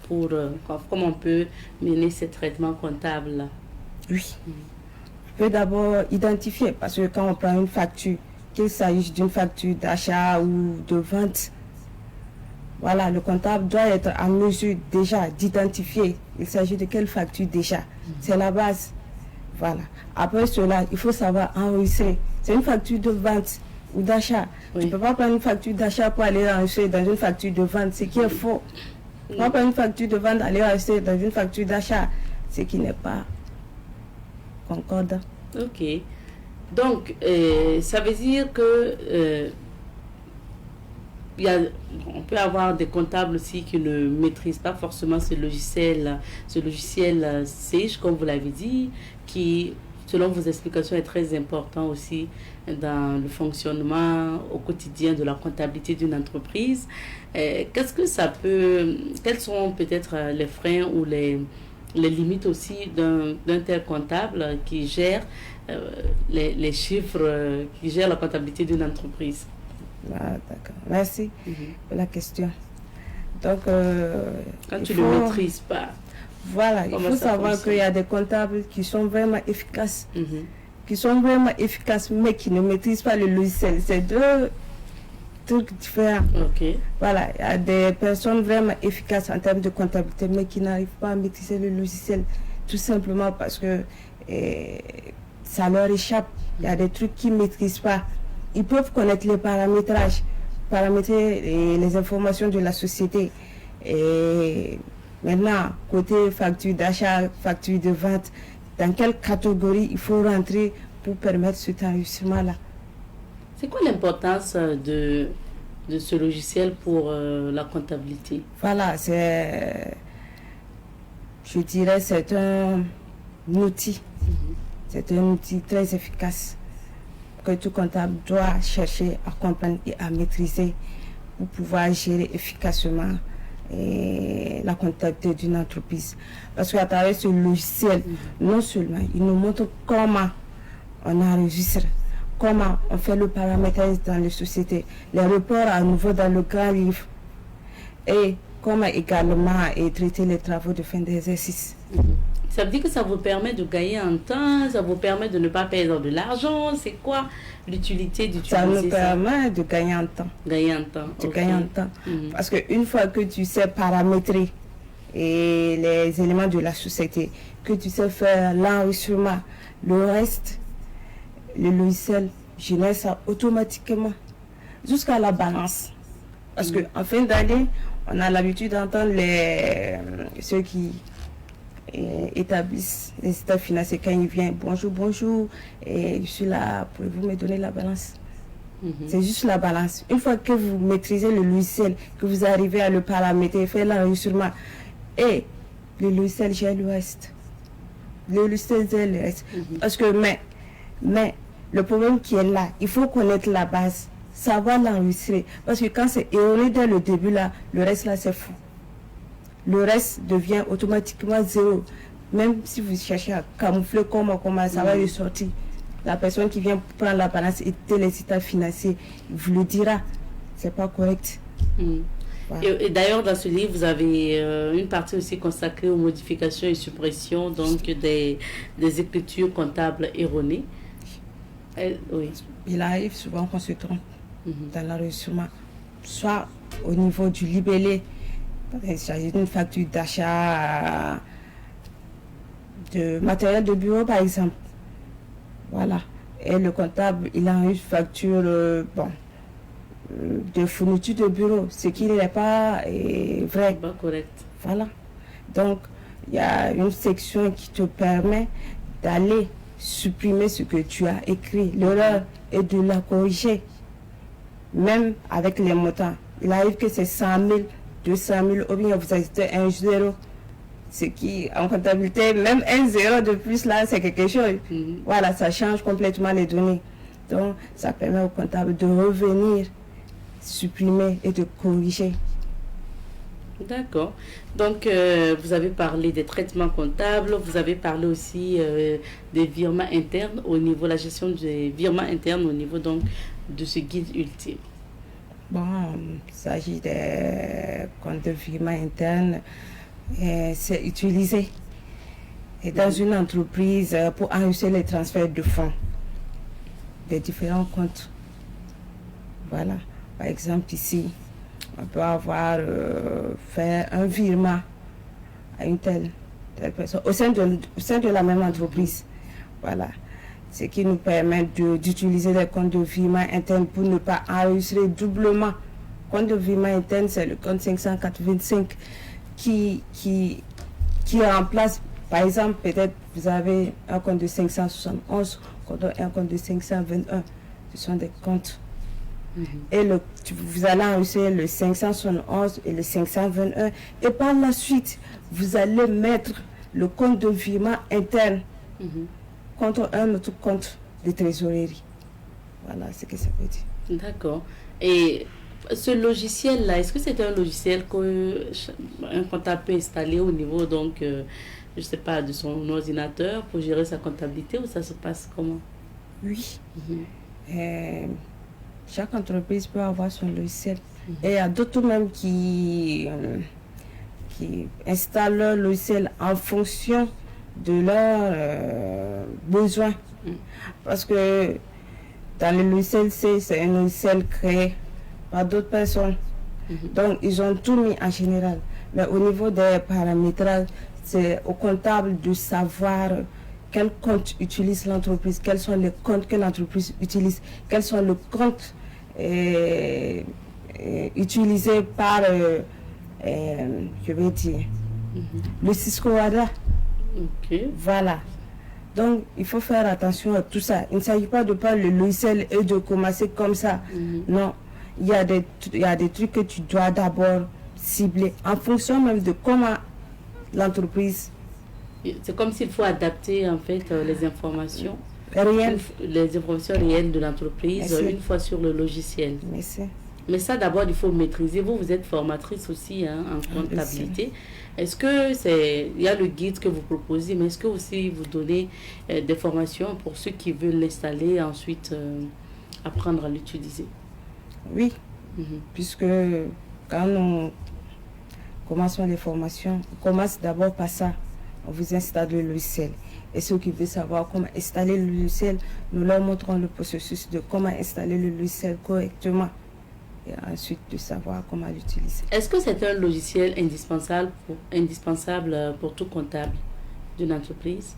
comment on peut mener ces traitements comptables-là. Oui. On peut d'abord identifier, parce que quand on prend une facture, qu'il s'agisse d'une facture d'achat ou de vente, voilà, le comptable doit être en mesure déjà d'identifier il s'agit de quelle facture déjà. C'est la base. Voilà. Après cela, il faut savoir enregistrer. C'est une facture de vente ou d'achat. Oui. Tu ne peux pas prendre une facture d'achat pour aller enregistrer dans une facture de vente, ce qui est faux. Tu ne peux pas prendre une facture de vente, aller enregistrer dans une facture d'achat, ce qui n'est pas concordant. Ok. Donc, ça veut dire que on peut avoir des comptables aussi qui ne maîtrisent pas forcément ce logiciel Sage, comme vous l'avez dit, qui, selon vos explications, est très important aussi dans le fonctionnement au quotidien de la comptabilité d'une entreprise. Quels sont peut-être les freins ou les limites aussi d'un tel comptable qui gère les chiffres, qui gère la comptabilité d'une entreprise? Ah, d'accord. Merci pour la question. Donc, quand tu ne le maîtrises pas. Voilà, il faut savoir qu'il y a des comptables qui sont vraiment efficaces, mais qui ne maîtrisent pas le logiciel. C'est deux trucs différents. Okay. Voilà, il y a des personnes vraiment efficaces en termes de comptabilité, mais qui n'arrivent pas à maîtriser le logiciel, tout simplement parce que ça leur échappe. Il y a des trucs qu'ils ne maîtrisent pas. Ils peuvent connaître les paramétrages, paramétrer les informations de la société. Et maintenant, côté facture d'achat, facture de vente, dans quelle catégorie il faut rentrer pour permettre cet enregistrement-là? C'est quoi l'importance de ce logiciel pour la comptabilité? Voilà, je dirais c'est un outil. C'est un outil très efficace que tout comptable doit chercher à comprendre et à maîtriser pour pouvoir gérer efficacement la comptabilité d'une entreprise. Parce qu'à travers ce logiciel, non seulement il nous montre comment on enregistre, comment on fait le paramétrage dans les sociétés, les reports à nouveau dans le grand livre, et comment également et traiter les travaux de fin d'exercice. Ça veut dire que ça vous permet de gagner en temps, ça vous permet de ne pas perdre de l'argent. C'est quoi l'utilité d'utiliser ça? Ça nous permet de gagner en temps. Gagner en temps. De gagner en temps. Parce qu'une fois que tu sais paramétrer et les éléments de la société, que tu sais faire l'enregistrement, le reste, le logiciel génère ça automatiquement jusqu'à la balance. Parce qu'en fin d'année, on a l'habitude d'entendre ceux qui établissent les états financiers quand ils viennent. Bonjour, bonjour, et je suis là, pouvez-vous me donner la balance? C'est juste la balance. Une fois que vous maîtrisez le logiciel, que vous arrivez à le paramétrer, faire l'enregistrement, et le logiciel gère le reste. Le logiciel gère le reste. Parce que, mais, le problème qui est là, il faut connaître la base, savoir l'enregistrer. Parce que quand c'est erroné dès le début, là, le reste, là, c'est fou. Le reste devient automatiquement zéro. Même si vous cherchez à camoufler comment ça va ressortir. La personne qui vient prendre la balance et les états financiers, vous le dira. C'est pas correct. Voilà. Et d'ailleurs, dans ce livre, vous avez une partie aussi consacrée aux modifications et suppressions donc des écritures comptables erronées. Oui. Il arrive souvent qu'on se trompe dans l'enregistrement, soit au niveau du libellé. Il s'agit d'une facture d'achat de matériel de bureau, par exemple. Voilà. Et le comptable, il a une facture de fourniture de bureau, ce qui n'est pas vrai. Pas correct. Voilà. Donc, il y a une section qui te permet d'aller supprimer ce que tu as écrit, l'erreur, et de la corriger. Même avec les montants. Il arrive que c'est 100 000, 200 000, ou bien vous ajoutez un zéro. Ce qui, en comptabilité, même un zéro de plus, là, c'est quelque chose. Voilà, ça change complètement les données. Donc, ça permet au comptable de revenir, supprimer et de corriger. D'accord. Donc, vous avez parlé des traitements comptables, vous avez parlé aussi des virements internes au niveau, la gestion des virements internes au niveau donc de ce guide ultime. Bon, il s'agit des comptes de virement interne. C'est utilisé et dans une entreprise pour enregistrer les transferts de fonds des différents comptes. Voilà. Par exemple, ici, on peut avoir fait un virement à une telle personne au sein de la même entreprise. Voilà. Ce qui nous permet d'utiliser les comptes de virement interne pour ne pas enregistrer doublement. Compte de virement interne, c'est le compte 585 qui remplace, par exemple, peut-être vous avez un compte de 571, un compte de 521. Ce sont des comptes. Et vous allez enregistrer le 571 et le 521. Et par la suite, vous allez mettre le compte de virement interne contre un autre compte de trésorerie. Voilà ce que ça veut dire. D'accord. Et ce logiciel-là, est-ce que c'est un logiciel qu'un comptable peut installer au niveau, donc, je ne sais pas, de son ordinateur pour gérer sa comptabilité, ou ça se passe comment? Oui. Chaque entreprise peut avoir son logiciel. Et il y a d'autres même qui installent leur logiciel en fonction de leurs besoins. Parce que dans le logiciel C, c'est un logiciel créé par d'autres personnes. Donc, ils ont tout mis en général. Mais au niveau des paramétrages, c'est au comptable de savoir quel compte utilise l'entreprise, quels sont les comptes que l'entreprise utilise, quels sont les comptes utilisés par, je vais dire, le Cisco WADA. Voilà. Donc, il faut faire attention à tout ça. Il ne s'agit pas de prendre le logiciel et de commencer comme ça. Non. Il y a des trucs que tu dois d'abord cibler en fonction même de comment l'entreprise. C'est comme s'il faut adapter en fait les informations. Les informations réelles de l'entreprise une fois sur le logiciel. Mais ça d'abord il faut maîtriser. Vous êtes formatrice aussi en comptabilité. Est-ce que il y a le guide que vous proposez, mais est-ce que aussi vous donnez des formations pour ceux qui veulent l'installer et ensuite apprendre à l'utiliser? Oui, puisque quand comment sont les formations. On commence d'abord par ça. On vous installe le logiciel. Et ceux qui veulent savoir comment installer le logiciel, nous leur montrons le processus de comment installer le logiciel correctement. Et ensuite de savoir comment l'utiliser. Est-ce que c'est un logiciel indispensable pour tout comptable d'une entreprise?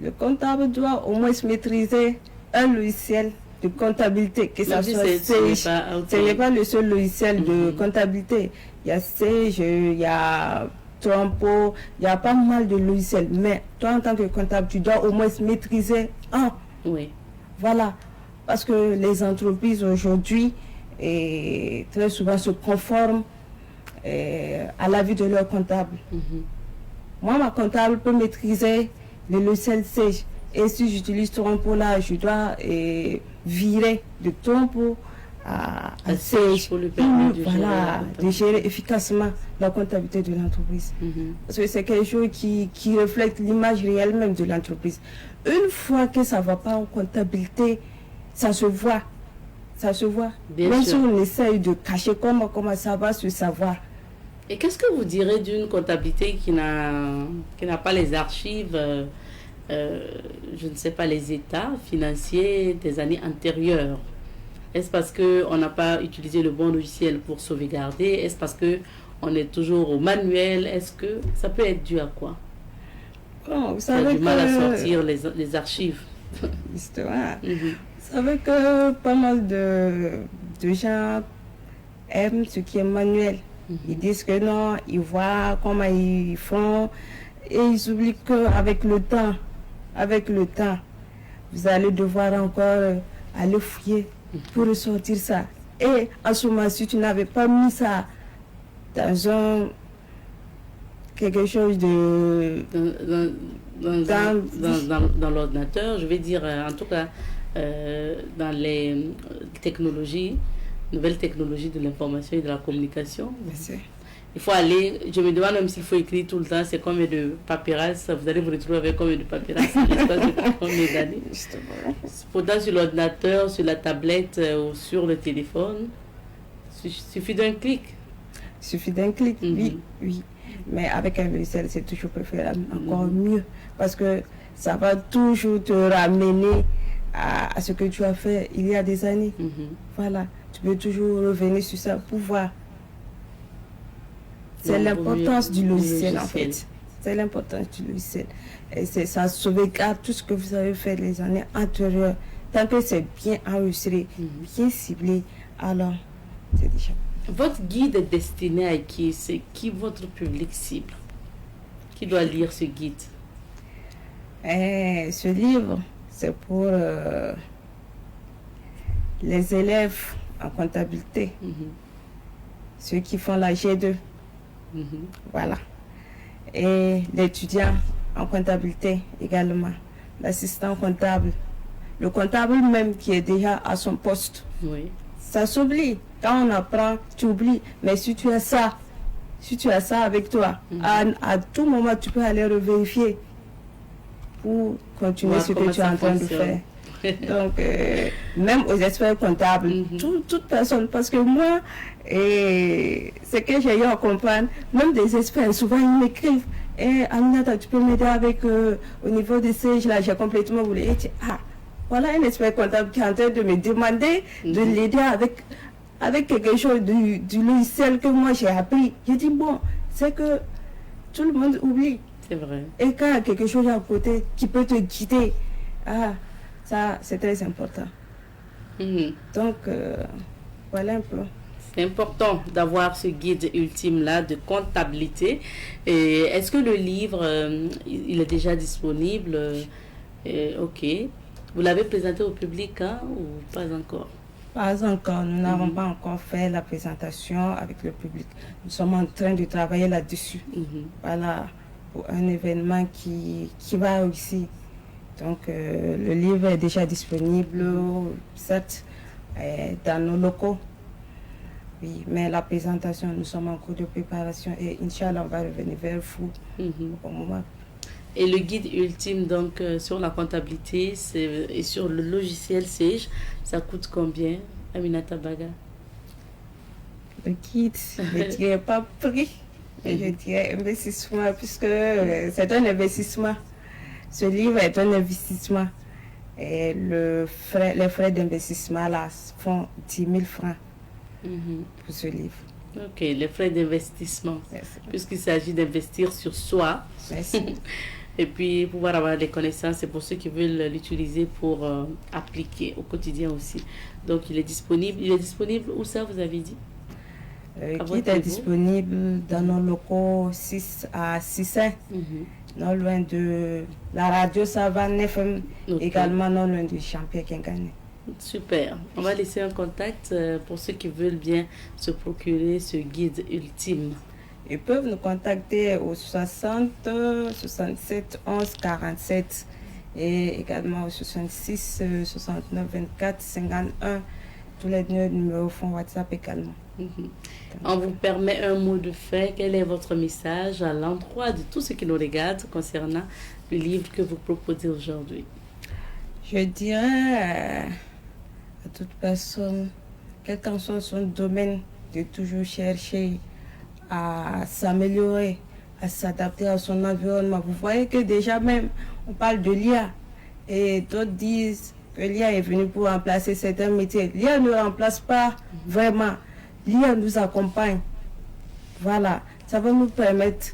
Le comptable doit au moins maîtriser un logiciel de comptabilité, que ça soit Sage. Ce n'est pas le seul logiciel de comptabilité. Il y a Sage, il y a Trompo, il y a pas mal de logiciels. Mais toi, en tant que comptable, tu dois au moins maîtriser un. Oui. Voilà. Parce que les entreprises aujourd'hui, très souvent se conforment à l'avis de leur comptable. Moi, ma comptable peut maîtriser le logiciel Sage. Et si j'utilise Trompo là, je dois virer de Trompo à Sage pour de gérer efficacement la comptabilité de l'entreprise. Parce que c'est quelque chose qui reflète l'image réelle même de l'entreprise. Une fois que ça ne va pas en comptabilité, ça se voit. Ça se voit. Même si on essaye de cacher comment ça va se savoir. Et qu'est-ce que vous direz d'une comptabilité qui n'a pas les archives, je ne sais pas, les états financiers des années antérieures? Est-ce parce qu'on n'a pas utilisé le bon logiciel pour sauvegarder? Est-ce parce qu'on est toujours au manuel? Est-ce que ça peut être dû à quoi? Vous savez, du mal à sortir les archives. Justement. Vous savez que pas mal de gens aiment ce qui est manuel. Ils disent que non, ils voient comment ils font et ils oublient qu'avec le temps, vous allez devoir encore aller fouiller pour ressortir ça. Et en ce moment, si tu n'avais pas mis ça dans quelque chose de... Dans l'ordinateur, je vais dire, en tout cas, dans les technologies, nouvelles technologies de l'information et de la communication. Merci. Il faut aller, je me demande même s'il faut écrire tout le temps, c'est combien de papyrus, vous allez vous retrouver avec combien de papyrus l'espace de combien d'années. Pourtant sur l'ordinateur, sur la tablette ou sur le téléphone, il suffit d'un clic. Il suffit d'un clic, oui. Mais avec un logiciel, c'est toujours préférable, encore mieux. Parce que ça va toujours te ramener à ce que tu as fait il y a des années. Voilà, tu peux toujours revenir sur ça pour voir. C'est l'importance du logiciel, en fait. C'est l'importance du logiciel. Et ça sauvegarde tout ce que vous avez fait les années antérieures. Tant que c'est bien enregistré, bien ciblé, alors c'est déjà. Votre guide est destiné à qui? C'est qui votre public cible? Qui doit lire ce guide? Ce livre, c'est pour les élèves en comptabilité, ceux qui font la G2. Voilà. Et l'étudiant en comptabilité également, l'assistant comptable, le comptable même qui est déjà à son poste. Oui. Ça s'oublie. Quand on apprend, tu oublies. Mais si tu as ça avec toi, à tout moment, tu peux aller revérifier pour continuer ce que tu es en train de faire. Donc, même aux experts comptables, toute personne, parce que moi, ce que j'ai eu à comprendre, même des experts, souvent ils m'écrivent, Aminata, tu peux m'aider avec, au niveau des sièges, là, j'ai complètement voulu. Voilà un expert comptable qui est en train de me demander de l'aider avec quelque chose du logiciel que moi j'ai appris. J'ai dit, bon, c'est que tout le monde oublie. C'est vrai. Et quand il y a quelque chose à côté qui peut te guider, ça, c'est très important. Donc, voilà un peu. C'est important d'avoir ce guide ultime-là de comptabilité. Et est-ce que le livre, il est déjà disponible? Ok. Vous l'avez présenté au public ou pas encore? Pas encore. Nous n'avons pas encore fait la présentation avec le public. Nous sommes en train de travailler là-dessus. Voilà, pour un événement qui va réussir. Donc, le livre est déjà disponible, certes, dans nos locaux. Oui, mais la présentation, nous sommes en cours de préparation et Inch'Allah, on va revenir vers vous au moment. Et le guide ultime, donc, sur la comptabilité et sur le logiciel Sage, ça coûte combien, Aminata Baga? Le guide, je ne dirais pas prix. Et je dirais investissement, puisque c'est un investissement. Ce livre est un investissement. Et les frais d'investissement là font 10 000 francs pour ce livre. Ok, les frais d'investissement, Merci. puisqu'il s'agit d'investir sur soi. Merci. Et puis pouvoir avoir des connaissances, c'est pour ceux qui veulent l'utiliser pour appliquer au quotidien aussi. Donc il est disponible. Il est disponible où ça, vous avez dit? Le À guide votre est niveau? disponible dans nos locaux 6 à 6 non loin de la radio Savane FM, Ok. également non loin du Champion Quincané. Super. On va laisser un contact pour ceux qui veulent bien se procurer ce guide ultime. Ils peuvent nous contacter au 60 67 11 47 et également au 66 69 24 51. Tous les deux numéros font WhatsApp également. On vous permet un mot de fin. Quel est votre message à l'endroit de tous ceux qui nous regardent concernant le livre que vous proposez aujourd'hui? Je dirais à toute personne, quel qu'en soit son domaine, de toujours chercher à s'améliorer, à s'adapter à son environnement. Vous voyez que déjà même, on parle de l'IA et d'autres disent que l'IA est venue pour remplacer certains métiers. L'IA ne remplace pas vraiment. L'IA nous accompagne. Voilà, ça va nous permettre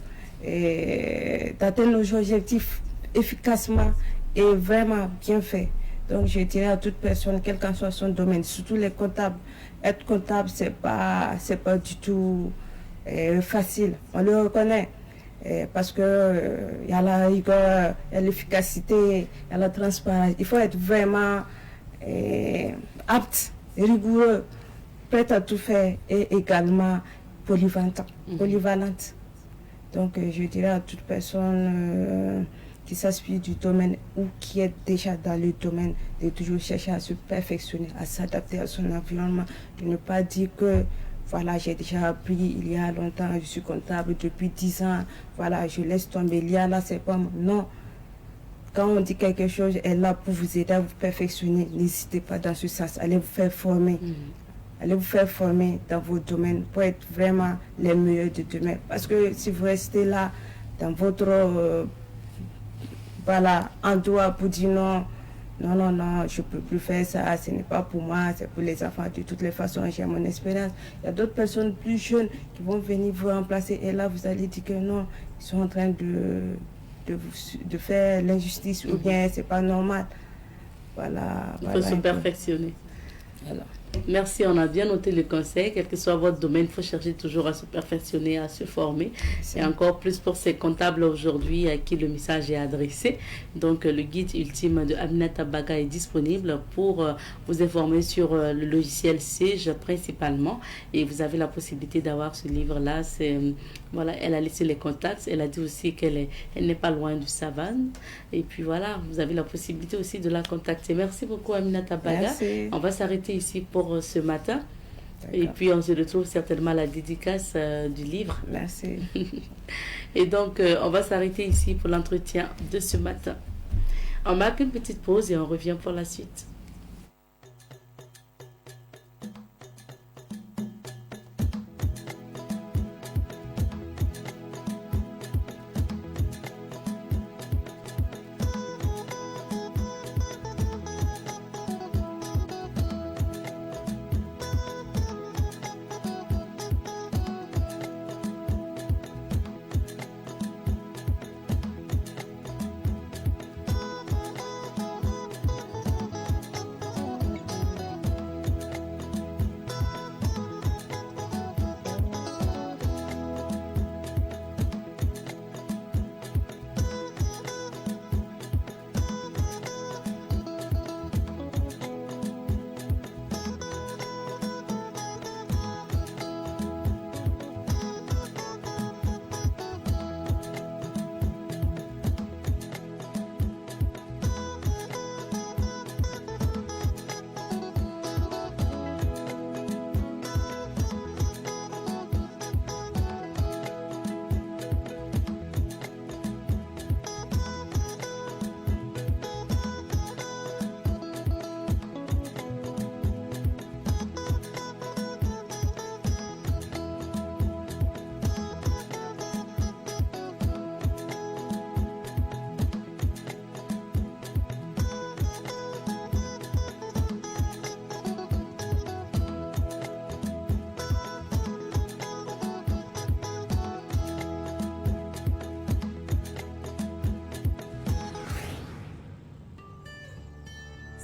d'atteindre nos objectifs efficacement et vraiment bien fait. Donc je dirais à toute personne, quel qu'en soit son domaine, surtout les comptables, être comptable, c'est pas du tout facile. On le reconnaît. Parce que il y a la rigueur, il y a l'efficacité, il y a la transparence. Il faut être vraiment apte, rigoureux, prêt à tout faire et également polyvalente. Donc je dirais à toute personne qui s'inspire du domaine ou qui est déjà dans le domaine de toujours chercher à se perfectionner, à s'adapter à son environnement, de ne pas dire que voilà, j'ai déjà appris il y a longtemps, je suis comptable depuis 10 ans, voilà, je laisse tomber, il y a là, c'est pas moi. Non. Quand on dit quelque chose, elle est là pour vous aider à vous perfectionner. N'hésitez pas dans ce sens. Allez vous faire former. Allez vous faire former dans vos domaines pour être vraiment les meilleurs de demain. Parce que si vous restez là, dans votre endroit pour dire non, je ne peux plus faire ça, ce n'est pas pour moi, c'est pour les enfants. De toutes les façons, j'ai mon expérience. Il y a d'autres personnes plus jeunes qui vont venir vous remplacer. Et là, vous allez dire que non, ils sont en train de faire l'injustice ou bien c'est pas normal. Voilà. Il faut se perfectionner. Voilà. Merci, on a bien noté le conseil. Quel que soit votre domaine, il faut chercher toujours à se perfectionner, à se former. Et encore plus pour ces comptables aujourd'hui à qui le message est adressé. Donc, le guide ultime de Aminata Baga est disponible pour vous informer sur le logiciel Sage principalement. Et vous avez la possibilité d'avoir ce livre-là. Voilà, elle a laissé les contacts. Elle a dit aussi qu'elle n'est pas loin du Savane. Et puis voilà, vous avez la possibilité aussi de la contacter. Merci beaucoup, Aminata Baga. Merci. On va s'arrêter ici pour ce matin. D'accord. Et puis on se retrouve certainement à la dédicace du livre. Merci. Et donc on va s'arrêter ici pour l'entretien de ce matin. On marque une petite pause et on revient pour la suite.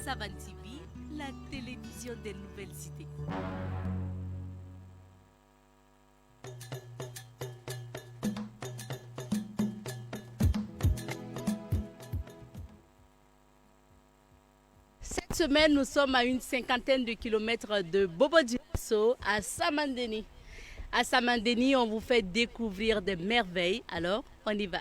Savan TV, la télévision des nouvelles cités. Cette semaine, nous sommes à une cinquantaine de kilomètres de Bobo-Dioulasso à Samandéni. À Samandéni, on vous fait découvrir des merveilles. Alors, on y va.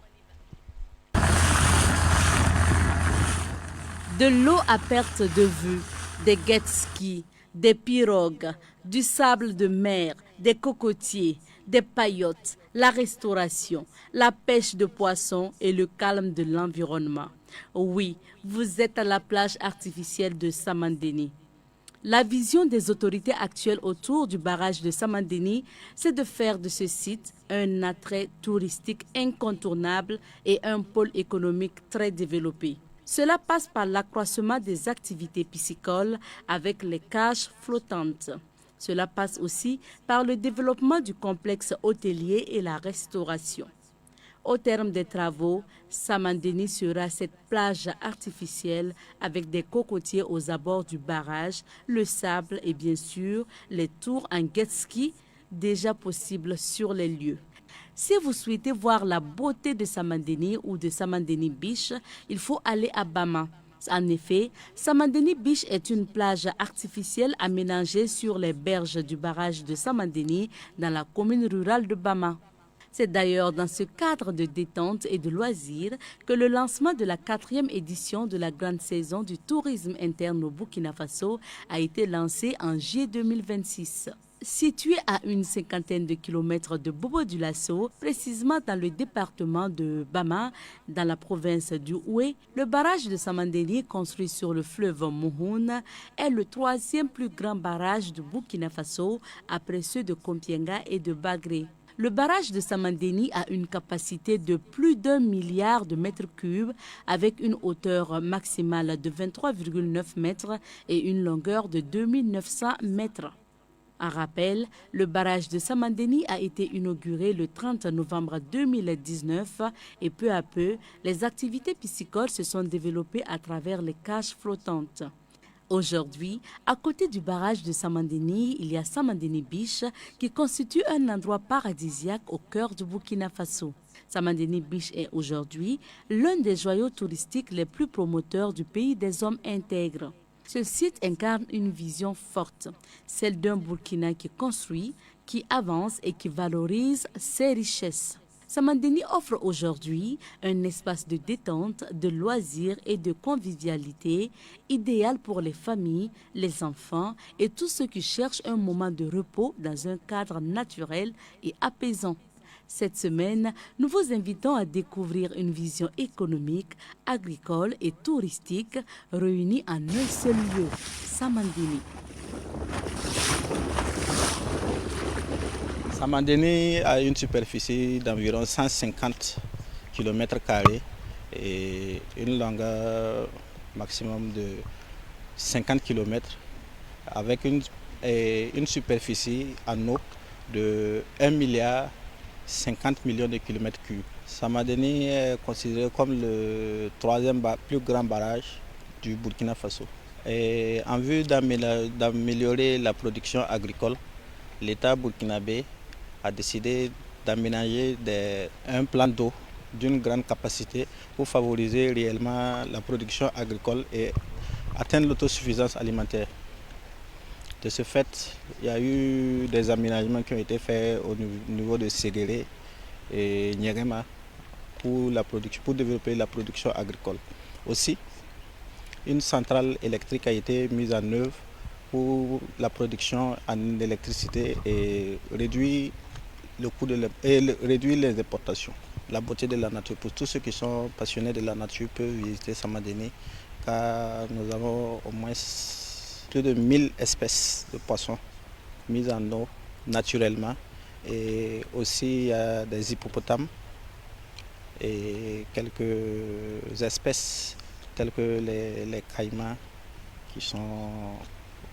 De l'eau à perte de vue, des jet-skis, des pirogues, du sable de mer, des cocotiers, des paillotes, la restauration, la pêche de poissons et le calme de l'environnement. Oui, vous êtes à la plage artificielle de Samandéni. La vision des autorités actuelles autour du barrage de Samandéni, c'est de faire de ce site un attrait touristique incontournable et un pôle économique très développé. Cela passe par l'accroissement des activités piscicoles avec les cages flottantes. Cela passe aussi par le développement du complexe hôtelier et la restauration. Au terme des travaux, Samandéni sera cette plage artificielle avec des cocotiers aux abords du barrage, le sable et bien sûr les tours en jet-ski déjà possibles sur les lieux. Si vous souhaitez voir la beauté de Samandéni ou de Samandéni Beach, il faut aller à Bama. En effet, Samandéni Beach est une plage artificielle aménagée sur les berges du barrage de Samandéni dans la commune rurale de Bama. C'est d'ailleurs dans ce cadre de détente et de loisirs que le lancement de la 4e édition de la grande saison du tourisme interne au Burkina Faso a été lancé en juillet 2026. Situé à une cinquantaine de kilomètres de Bobo-Dioulasso, précisément dans le département de Bama, dans la province du Oué, le barrage de Samandéni, construit sur le fleuve Mouhoun, est le 3e plus grand barrage du Burkina Faso après ceux de Kompienga et de Bagré. Le barrage de Samandéni a une capacité de plus d'1 milliard de mètres cubes avec une hauteur maximale de 23,9 mètres et une longueur de 2900 mètres. En rappel, le barrage de Samandéni a été inauguré le 30 novembre 2019 et peu à peu, les activités piscicoles se sont développées à travers les cages flottantes. Aujourd'hui, à côté du barrage de Samandéni, il y a Samandéni Beach qui constitue un endroit paradisiaque au cœur du Burkina Faso. Samandéni Beach est aujourd'hui l'un des joyaux touristiques les plus promoteurs du pays des hommes intègres. Ce site incarne une vision forte, celle d'un Burkina qui construit, qui avance et qui valorise ses richesses. Samandéni offre aujourd'hui un espace de détente, de loisirs et de convivialité idéal pour les familles, les enfants et tous ceux qui cherchent un moment de repos dans un cadre naturel et apaisant. Cette semaine, nous vous invitons à découvrir une vision économique, agricole et touristique réunie en un seul lieu, Samandéni. Samandéni a une superficie d'environ 150 km² et une longueur maximum de 50 km avec une superficie en eau de 1 milliard 50 millions de kilomètres cubes. Samandéni est considéré comme le 3e plus grand barrage du Burkina Faso. Et en vue d'améliorer la production agricole, l'État burkinabé a décidé d'aménager un plan d'eau d'une grande capacité pour favoriser réellement la production agricole et atteindre l'autosuffisance alimentaire. De ce fait, il y a eu des aménagements qui ont été faits au niveau de Ségéré et Nyerema pour développer la production agricole. Aussi, une centrale électrique a été mise en œuvre pour la production en électricité et réduire le coût réduire les importations. La beauté de la nature, pour tous ceux qui sont passionnés de la nature, peuvent visiter Samandéni car nous avons au moins plus de 1000 espèces de poissons mises en eau naturellement et aussi il y a des hippopotames et quelques espèces telles que les caïmans qui sont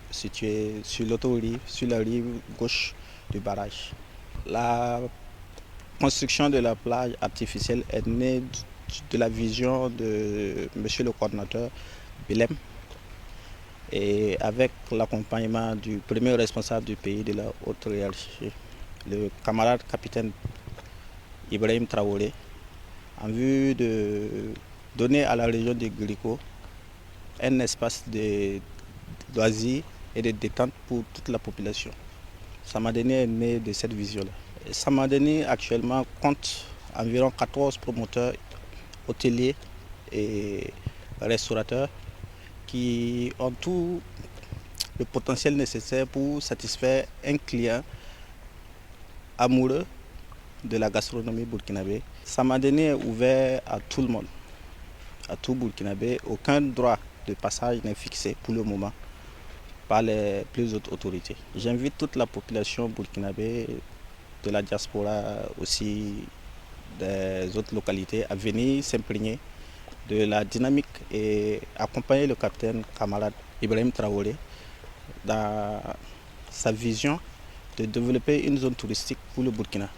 situés sur la rive gauche du barrage. La construction de la plage artificielle est née de la vision de M. le coordinateur Belem et avec l'accompagnement du premier responsable du pays de la haute hiérarchie, le camarade capitaine Ibrahim Traoré, en vue de donner à la région de Guiriko un espace de loisirs et de détente pour toute la population. Samadeni est né de cette vision-là. Samadeni actuellement compte environ 14 promoteurs hôteliers et restaurateurs qui ont tout le potentiel nécessaire pour satisfaire un client amoureux de la gastronomie burkinabé. Samadeni est ouvert à tout le monde, à tout Burkinabé. Aucun droit de passage n'est fixé pour le moment par les plus hautes autorités. J'invite toute la population burkinabé, de la diaspora aussi, des autres localités à venir s'imprégner de la dynamique et accompagner le capitaine camarade Ibrahim Traoré dans sa vision de développer une zone touristique pour le Burkina.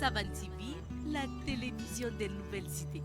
Savan TV, la télévision des nouvelles cités.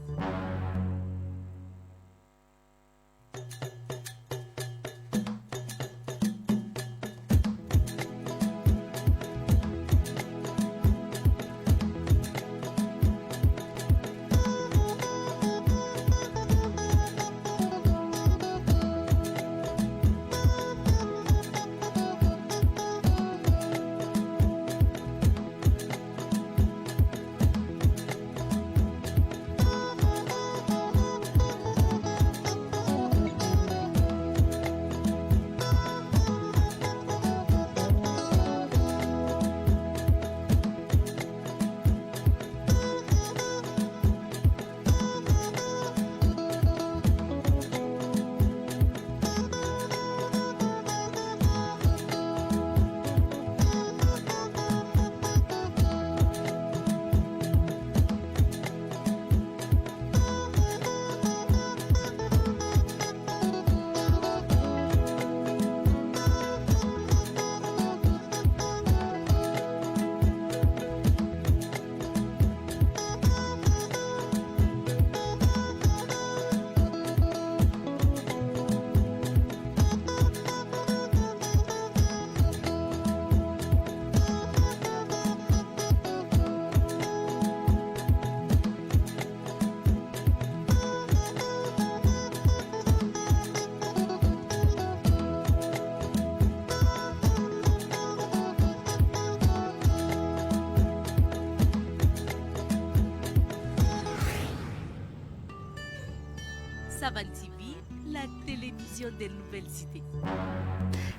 Savan TV, la télévision des nouvelles cités.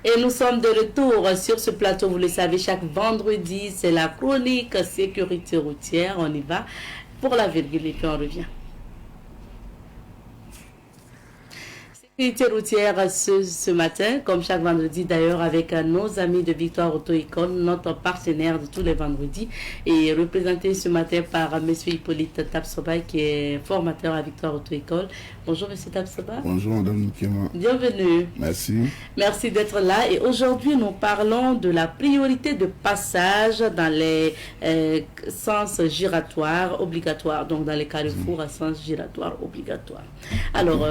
Et nous sommes de retour sur ce plateau, vous le savez, chaque vendredi, c'est la chronique sécurité routière. On y va pour la virgule et puis on revient. Sécurité routière ce matin, comme chaque vendredi d'ailleurs, avec nos amis de Victoire Auto-École, notre partenaire de tous les vendredis, et représenté ce matin par M. Hippolyte Tapsoba, qui est formateur à Victoire Auto-École. Bonjour M. Tapsoba. Bonjour Mme Nkema. Bienvenue. Merci. Merci d'être là. Et aujourd'hui, nous parlons de la priorité de passage dans les sens giratoires obligatoires, donc dans les carrefours à sens giratoire obligatoire. Alors,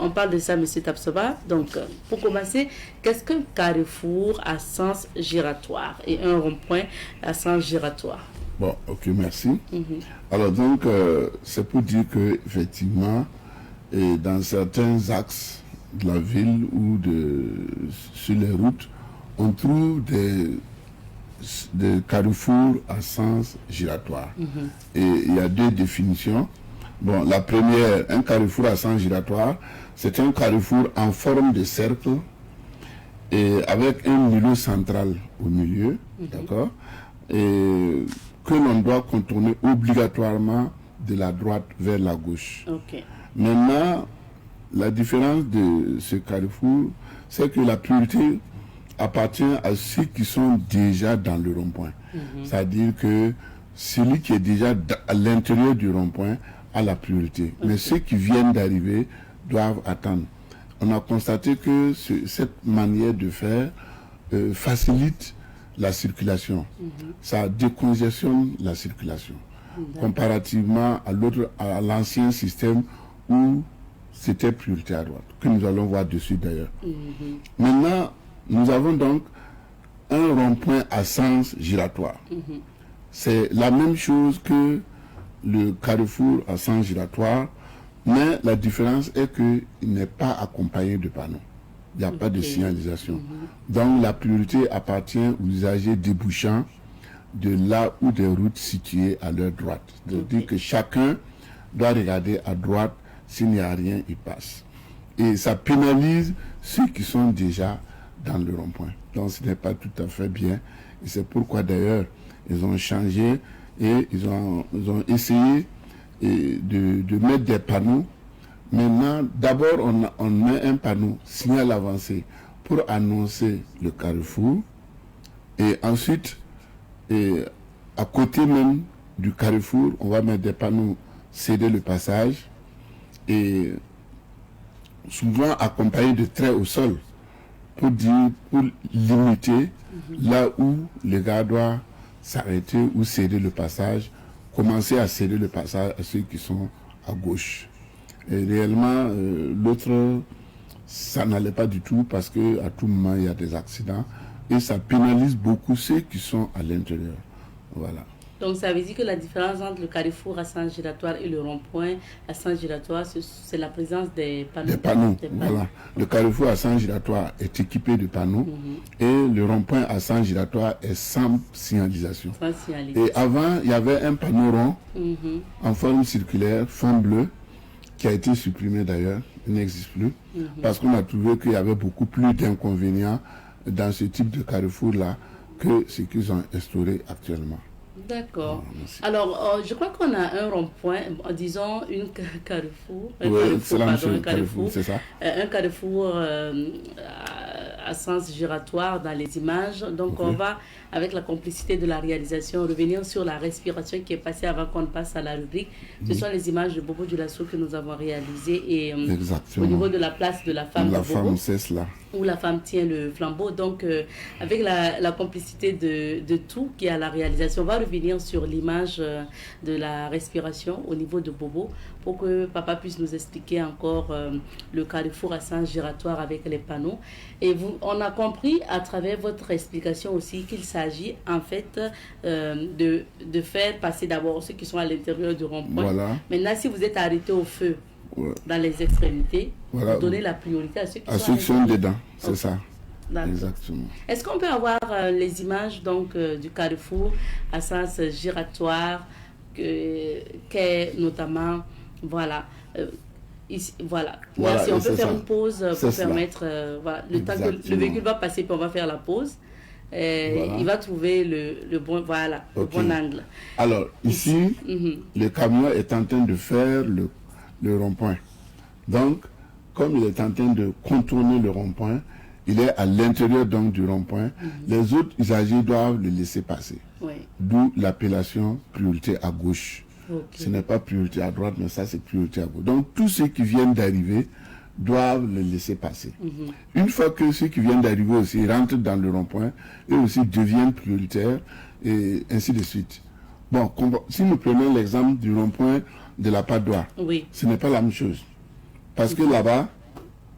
on parle de ça, M. Tapsoba. Donc, pour commencer, qu'est-ce qu'un carrefour à sens giratoire et un rond-point à sens giratoire? Bon, ok, merci. Alors, donc, c'est pour dire que effectivement, et dans certains axes de la ville ou sur les routes, on trouve des carrefours à sens giratoire. Et il y a deux définitions. Bon, la première, un carrefour à sens giratoire, c'est un carrefour en forme de cercle et avec un milieu central au milieu, d'accord, et que l'on doit contourner obligatoirement de la droite vers la gauche. Okay. Maintenant, la différence de ce carrefour, c'est que la priorité appartient à ceux qui sont déjà dans le rond-point. C'est-à-dire que celui qui est déjà à l'intérieur du rond-point a la priorité. Mais ceux qui viennent d'arriver doivent attendre. On a constaté que cette manière de faire facilite la circulation. Ça décongestionne la circulation. Comparativement à l'ancien système où c'était priorité à droite, que nous allons voir dessus d'ailleurs. Maintenant, nous avons donc un rond-point à sens giratoire. C'est la même chose que le carrefour à sens giratoire, mais la différence est qu'il n'est pas accompagné de panneaux. Il n'y a pas de signalisation. Donc la priorité appartient aux usagers débouchants de là où des routes situées à leur droite. C'est-à-dire que chacun doit regarder à droite, s'il n'y a rien, il passe. Et ça pénalise ceux qui sont déjà dans le rond-point. Donc ce n'est pas tout à fait bien. Et c'est pourquoi d'ailleurs ils ont changé et ils ont essayé de mettre des panneaux. Maintenant, d'abord on met un panneau signal avancé pour annoncer le carrefour. Et ensuite, à côté même du carrefour, on va mettre des panneaux céder le passage et souvent accompagné de traits au sol pour limiter là où le gars doit s'arrêter ou céder le passage, commencer à céder le passage à ceux qui sont à gauche. Et réellement, l'autre, ça n'allait pas du tout parce qu'à tout moment, il y a des accidents et ça pénalise beaucoup ceux qui sont à l'intérieur. Voilà. Donc ça veut dire que la différence entre le carrefour à sens giratoire et le rond-point à sens giratoire, c'est la présence des panneaux. Des panneaux, voilà. Le carrefour à sens giratoire est équipé de panneaux et le rond-point à sens giratoire est sans signalisation. Sans signalisation. Et avant, il y avait un panneau rond en forme circulaire, fond bleu, qui a été supprimé d'ailleurs, il n'existe plus, parce qu'on a trouvé qu'il y avait beaucoup plus d'inconvénients dans ce type de carrefour-là que ce qu'ils ont instauré actuellement. D'accord. Alors, je crois qu'on a un rond-point, disons une carrefour. C'est la même chose, carrefour, c'est ça. Un carrefour à sens giratoire dans les images. Donc, on va, avec la complicité de la réalisation, revenir sur la respiration qui est passée avant qu'on passe à la rubrique. Ce sont les images de Bobo Dioulasso que nous avons réalisées et au niveau de la place de la femme. La femme, c'est cela. Où la femme tient le flambeau. Donc, avec la complicité de tout qui est à la réalisation, on va revenir sur l'image de la respiration au niveau de Bobo pour que papa puisse nous expliquer encore le carrefour à sens giratoire avec les panneaux. Et on a compris à travers votre explication aussi qu'il s'agit en fait de faire passer d'abord ceux qui sont à l'intérieur du rond-point. Voilà. Maintenant, si vous êtes arrêté au feu, dans les extrémités, voilà. Donner la priorité à ceux qui sont dedans, c'est ça. Exactement. Est-ce qu'on peut avoir les images donc du carrefour à sens giratoire qu'est notamment ici, voilà. Merci. On peut faire une pause pour permettre le temps que le véhicule va passer, puis on va faire la pause. Il va trouver le bon angle. Alors ici, le camion est en train de faire le rond-point. Donc, comme il est en train de contourner le rond-point, il est à l'intérieur donc du rond-point, les autres usagers doivent le laisser passer. Oui. D'où l'appellation priorité à gauche. Ok. Ce n'est pas priorité à droite, mais ça c'est priorité à gauche. Donc tous ceux qui viennent d'arriver doivent le laisser passer. Une fois que ceux qui viennent d'arriver aussi rentrent dans le rond-point, eux aussi deviennent prioritaires et ainsi de suite. Bon, si nous prenons l'exemple du rond-point de la Patte d'Oie, Oui. ce n'est pas la même chose. Parce que là-bas,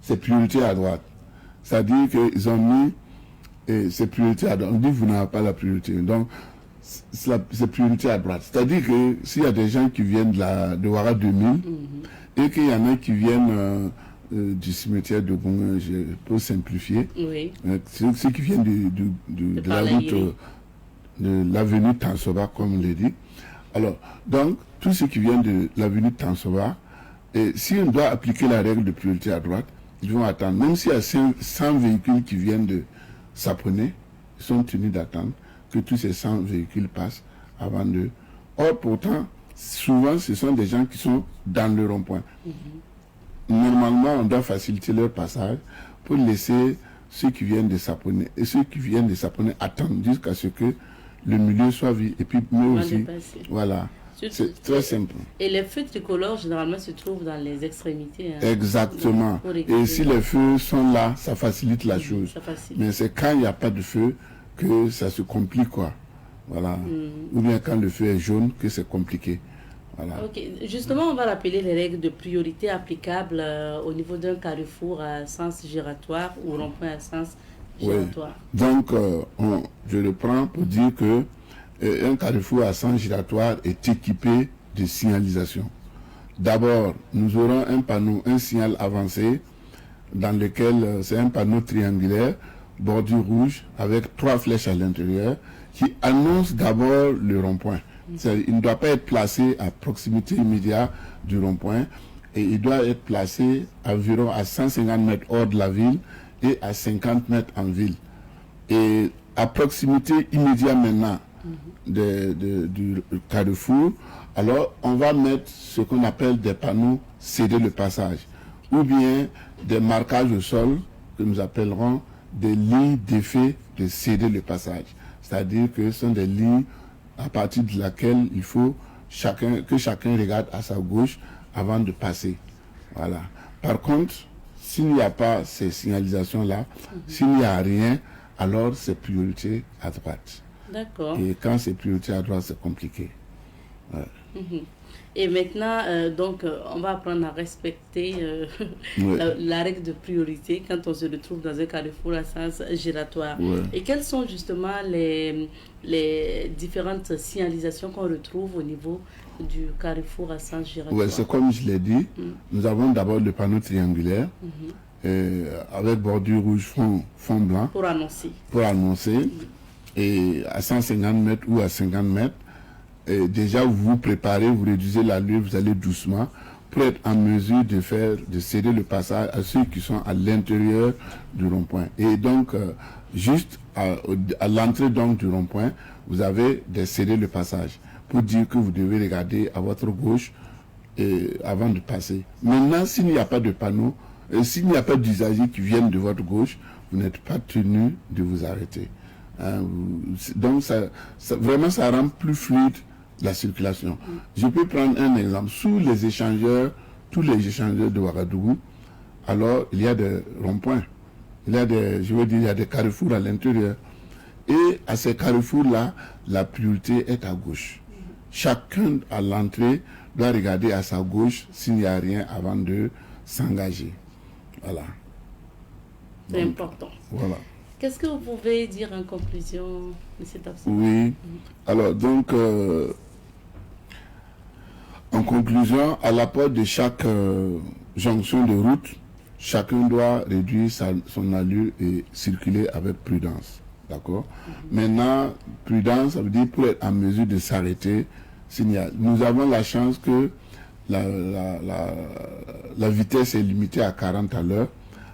c'est priorité à droite. C'est-à-dire qu'ils ont mis c'est priorité à droite. On dit que vous n'avez pas la priorité. Donc, c'est priorité à droite. C'est-à-dire que s'il y a des gens qui viennent de Ouara 2000 et qu'il y en a qui viennent du cimetière de Gonga, je peux simplifier, Oui. ceux qui viennent de la route de l'avenue Tansoba, comme on l'a dit. Alors, donc, tous ceux qui viennent de l'avenue Tansoba, et si on doit appliquer la règle de priorité à droite, ils vont attendre. Même s'il y a 100 véhicules qui viennent de Saponé, ils sont tenus d'attendre que tous ces 100 véhicules passent avant de... Or, pourtant, souvent, ce sont des gens qui sont dans le rond-point. Normalement, on doit faciliter leur passage pour laisser ceux qui viennent de Saponé et ceux qui viennent de Saponé attendre jusqu'à ce que le milieu soit vide. Et puis, nous aussi, voilà. C'est très simple. Et les feux tricolores, généralement, se trouvent dans les extrémités. Hein. Exactement. Et si les feux sont là, ça facilite la chose. Mais c'est quand il n'y a pas de feu que ça se complique, quoi. Voilà. Ou bien quand le feu est jaune, que c'est compliqué. Voilà. Ok. Justement, on va rappeler les règles de priorité applicables au niveau d'un carrefour à sens giratoire ou rond-point à sens giratoire. Oui. Donc, je le prends pour dire que un carrefour à sens giratoire est équipé de signalisation. D'abord, nous aurons un panneau, un signal avancé, dans lequel c'est un panneau triangulaire, bordure rouge, avec 3 flèches à l'intérieur, qui annonce d'abord le rond-point. Il ne doit pas être placé à proximité immédiate du rond-point, et il doit être placé environ à 150 mètres hors de la ville et à 50 mètres en ville. Et à proximité immédiate maintenant du carrefour, alors on va mettre ce qu'on appelle des panneaux céder le passage, ou bien des marquages au sol que nous appellerons des lignes d'effet de céder le passage. C'est-à-dire que ce sont des lignes à partir de laquelle il faut que chacun regarde à sa gauche avant de passer. Voilà. Par contre, s'il n'y a pas ces signalisations-là, s'il n'y a rien, alors c'est priorité à droite. D'accord. Et quand c'est priorité à droite, c'est compliqué. Ouais. Et maintenant, on va apprendre à respecter la règle de priorité quand on se retrouve dans un carrefour à sens giratoire. Ouais. Et quelles sont justement les différentes signalisations qu'on retrouve au niveau du carrefour à sens giratoire? Ouais, c'est comme je l'ai dit, nous avons d'abord le panneau triangulaire avec bordure rouge, fond blanc. Pour annoncer. Et à 150 mètres ou à 50 mètres, et déjà vous vous préparez, vous réduisez l'allure, vous allez doucement pour être en mesure de céder le passage à ceux qui sont à l'intérieur du rond-point. Et donc, juste à l'entrée donc du rond-point, vous avez de céder le passage pour dire que vous devez regarder à votre gauche avant de passer. Maintenant, s'il n'y a pas de panneau, s'il n'y a pas d'usagers qui viennent de votre gauche, vous n'êtes pas tenu de vous arrêter. Donc, vraiment, ça rend plus fluide la circulation. Je peux prendre un exemple. Sous les échangeurs, tous les échangeurs de Ouagadougou, alors il y a des ronds-points. Il y a des carrefours à l'intérieur. Et à ces carrefours-là, la priorité est à gauche. Chacun à l'entrée doit regarder à sa gauche s'il n'y a rien avant de s'engager. Voilà. C'est important. Voilà. Qu'est-ce que vous pouvez dire en conclusion, M. Tafsir? Oui. Alors, donc, en conclusion, à la porte de chaque jonction de route, chacun doit réduire son allure et circuler avec prudence. D'accord? Maintenant, prudence, ça veut dire pour être en mesure de s'arrêter. Nous avons la chance que la vitesse est limitée à 40 à l'heure.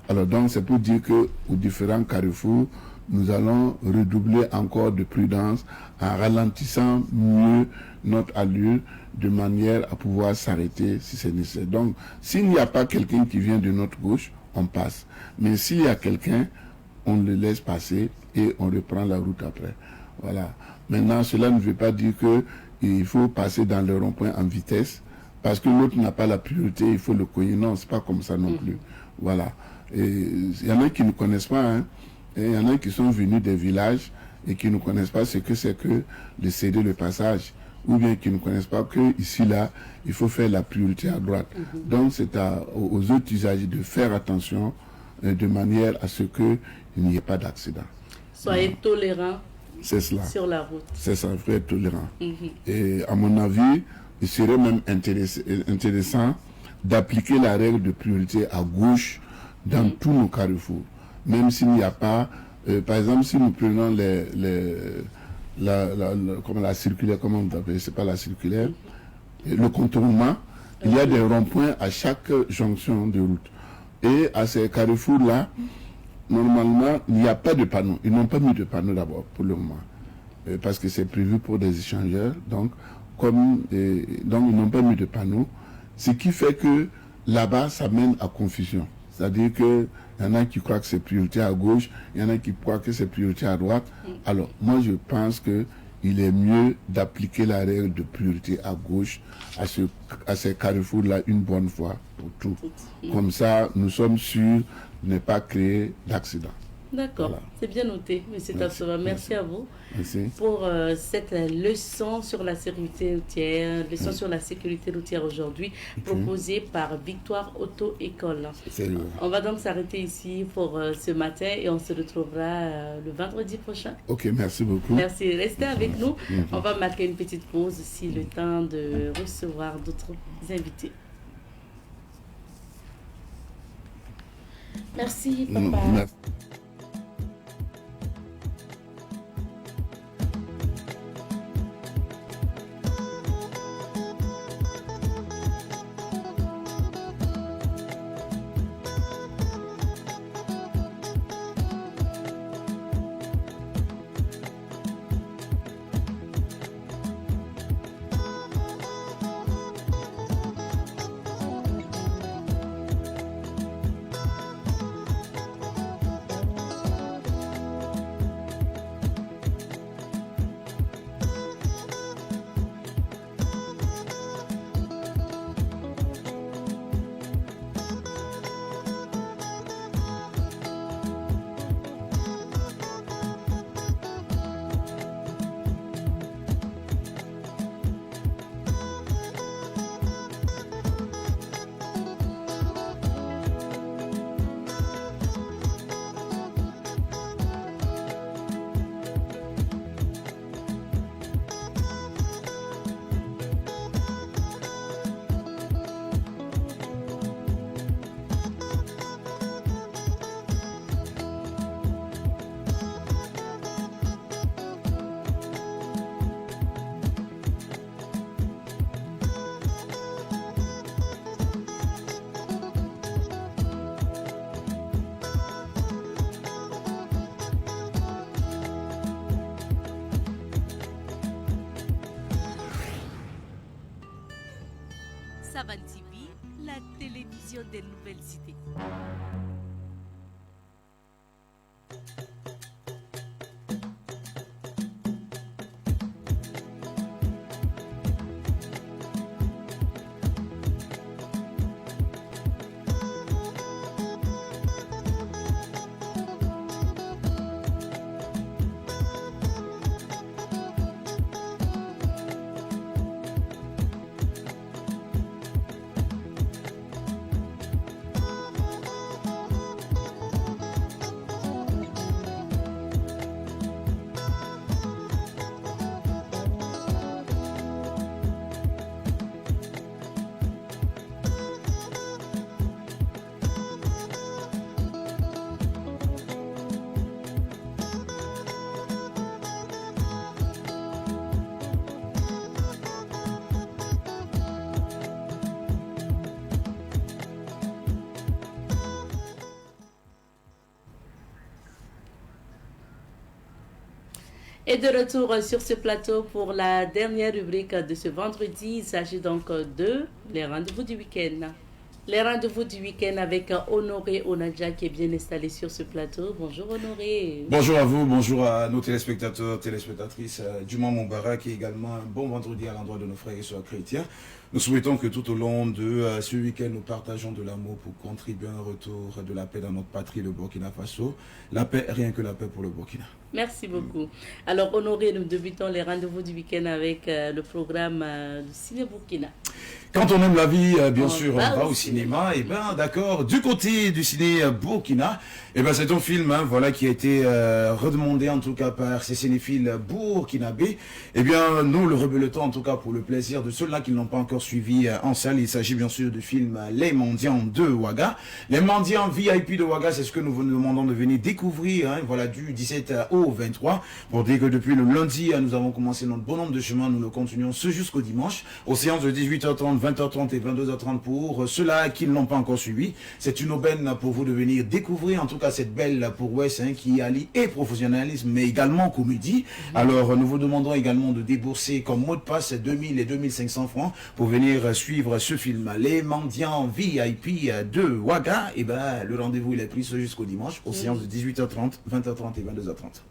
Alors donc, c'est pour dire qu'aux différents carrefours, nous allons redoubler encore de prudence en ralentissant mieux notre allure de manière à pouvoir s'arrêter si c'est nécessaire. Donc, s'il n'y a pas quelqu'un qui vient de notre gauche, on passe. Mais s'il y a quelqu'un, on le laisse passer et on reprend la route après. Voilà. Maintenant, cela ne veut pas dire qu'il faut passer dans le rond-point en vitesse parce que l'autre n'a pas la priorité, il faut le cogner. Non, c'est pas comme ça non plus. Voilà. Et il y en a qui ne connaissent pas, hein. Et il y en a qui sont venus des villages et qui ne connaissent pas ce que c'est que de céder le passage, ou bien qui ne connaissent pas que ici là il faut faire la priorité à droite. Donc c'est aux autres usagers de faire attention de manière à ce que il n'y ait pas d'accident. Soyez tolérants sur la route. C'est ça, il faut être tolérant. Et à mon avis, il serait même intéressant d'appliquer la règle de priorité à gauche dans tous nos carrefours. Même s'il n'y a pas, par exemple, si nous prenons la circulaire, comment vous appelez, c'est pas la circulaire, le contournement, il y a des ronds-points à chaque jonction de route. Et à ces carrefours-là, normalement, il n'y a pas de panneaux. Ils n'ont pas mis de panneaux d'abord, pour le moment. Parce que c'est prévu pour des échangeurs. Donc, ils n'ont pas mis de panneaux. Ce qui fait que là-bas, ça mène à confusion. C'est-à-dire que il y en a qui croient que c'est priorité à gauche, il y en a qui croient que c'est priorité à droite. Alors, moi, je pense qu'il est mieux d'appliquer la règle de priorité à gauche à ces carrefours-là une bonne fois pour tout. Comme ça, nous sommes sûrs de ne pas créer d'accident. D'accord, voilà. C'est bien noté, M. Tassova. Merci à vous pour cette leçon sur la sécurité routière, sur la sécurité routière aujourd'hui, proposée par Victoire Auto École. On va donc s'arrêter ici pour ce matin et on se retrouvera le vendredi prochain. Ok, merci beaucoup. Merci, restez avec nous. On va marquer une petite pause ici, le temps de recevoir d'autres invités. Merci, papa. Merci. Savan TV, la télévision des nouvelles cités. Et de retour sur ce plateau pour la dernière rubrique de ce vendredi. Il s'agit donc de les rendez-vous du week-end. Les rendez-vous du week-end avec Honoré Onadja qui est bien installé sur ce plateau. Bonjour Honoré. Bonjour à vous, bonjour à nos téléspectateurs, téléspectatrices du Mont Moubarak et également un bon vendredi à l'endroit de nos frères et sœurs chrétiens. Nous souhaitons que tout au long de ce week-end, nous partageons de l'amour pour contribuer à un retour de la paix dans notre patrie, le Burkina Faso. La paix, rien que la paix pour le Burkina. Merci beaucoup. Alors Honoré, nous débutons les rendez-vous du week-end avec le programme du Ciné Burkina. Quand on aime la vie, bien sûr, on va au cinéma. Et bien, d'accord. Du côté du ciné Burkina, et ben c'est un film, voilà, qui a été redemandé en tout cas par ces cinéphiles burkinabés. Et bien, nous le rebelletons en tout cas pour le plaisir de ceux-là qui n'ont pas encore suivi en salle. Il s'agit bien sûr du film Les Mendiants de Ouaga. Les Mendiants VIP de Ouaga, c'est ce que nous vous demandons de venir découvrir. Voilà, du 17 au 23. Pour dire que depuis le lundi, nous avons commencé notre bon nombre de chemins. Nous le continuons ce jusqu'au dimanche. Aux séances de 18h30. 20h30 et 22h30 pour ceux-là qui ne l'ont pas encore suivi. C'est une aubaine pour vous de venir découvrir en tout cas cette belle prouesse qui allie et professionnalisme mais également comédie. Alors nous vous demandons également de débourser comme mot de passe 2000 et 2500 francs pour venir suivre ce film. Les Mendiants VIP de Ouaga. Et ben le rendez-vous il est pris ce jusqu'au dimanche aux séances de 18h30, 20h30 et 22h30.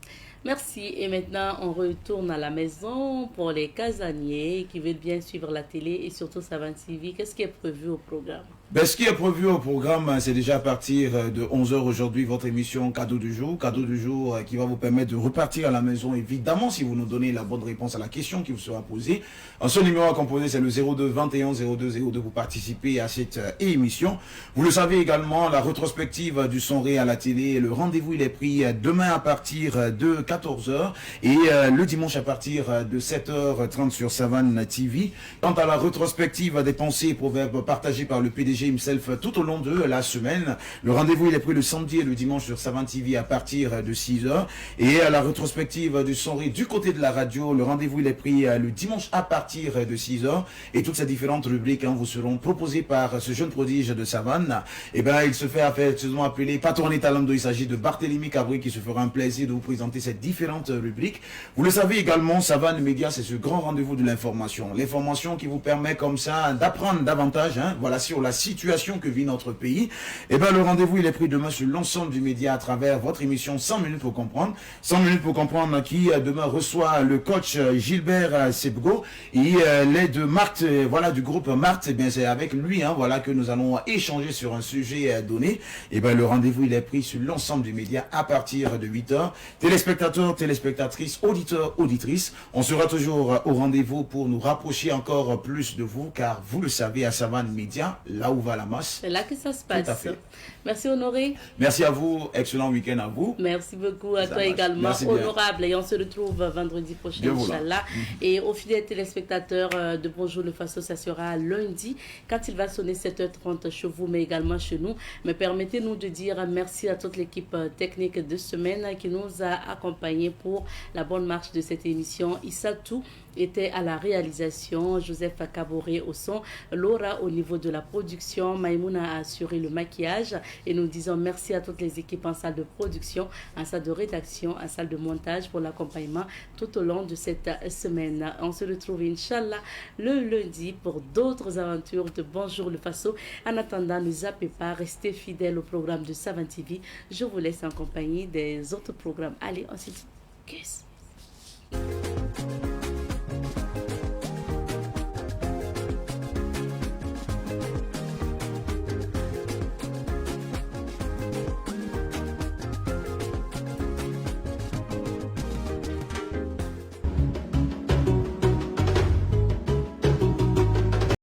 Merci. Et maintenant, on retourne à la maison pour les casaniers qui veulent bien suivre la télé et surtout Savane TV. Qu'est-ce qui est prévu au programme? Ben, ce qui est prévu au programme, c'est déjà à partir de 11h aujourd'hui, votre émission Cadeau du jour. Cadeau du jour qui va vous permettre de repartir à la maison, évidemment, si vous nous donnez la bonne réponse à la question qui vous sera posée. Un seul numéro à composer, c'est le 02 21 02 02 pour participer à cette émission. Vous le savez également, la rétrospective du Sonré à la télé, le rendez-vous, il est pris demain à partir de 14h et le dimanche à partir de 7h30 sur Savane TV. Quant à la rétrospective des pensées et proverbes partagés par le PDG himself tout au long de la semaine. Le rendez-vous il est pris le samedi et le dimanche sur Savane TV à partir de 6h. Et à la rétrospective du Sonré du côté de la radio, le rendez-vous il est pris le dimanche à partir de 6h. Et toutes ces différentes rubriques vous seront proposées par ce jeune prodige de Savane. Et ben il se fait affectueusement appeler Patron Talando. Il s'agit de Barthélémy Cabri qui se fera un plaisir de vous présenter ces différentes rubriques. Vous le savez également, Savane Média, c'est ce grand rendez-vous de l'information. L'information qui vous permet comme ça d'apprendre davantage, voilà, sur la situation que vit notre pays. Et ben le rendez-vous il est pris demain sur l'ensemble du média à travers votre émission 100 minutes pour comprendre. 100 minutes pour comprendre qui demain reçoit le coach Gilbert Sebgo et l'aide de Marthe, voilà, du groupe Marthe. Et bien c'est avec lui, voilà, que nous allons échanger sur un sujet donné. Et ben le rendez-vous il est pris sur l'ensemble du média à partir de 8h. Téléspectateurs, téléspectatrices, auditeurs, auditrices, on sera toujours au rendez-vous pour nous rapprocher encore plus de vous, car vous le savez, à Savane Média, là où va la masse. C'est là que ça se passe. Tout à fait. Merci Honoré. Merci à vous, excellent week-end à vous. Merci beaucoup à Ça toi marche. également, Merci bien. honorable. Et on se retrouve vendredi prochain, Bien voilà. Inch'Allah. Et aux fidèles téléspectateurs de Bonjour le Faso, ça sera lundi, quand il va sonner 7h30 chez vous, mais également chez nous. Mais permettez-nous de dire merci à toute l'équipe technique de semaine qui nous a accompagnés pour la bonne marche de cette émission. Issatou était à la réalisation, Joseph Kaboré au son, Laura au niveau de la production, Maïmouna a assuré le maquillage et nous disons merci à toutes les équipes en salle de production, en salle de rédaction, en salle de montage pour l'accompagnement tout au long de cette semaine. On se retrouve Inch'Allah le lundi pour d'autres aventures de Bonjour le Faso. En attendant, ne zappez pas, restez fidèles au programme de Savane TV. Je vous laisse en compagnie des autres programmes. Allez, on se dit kiss.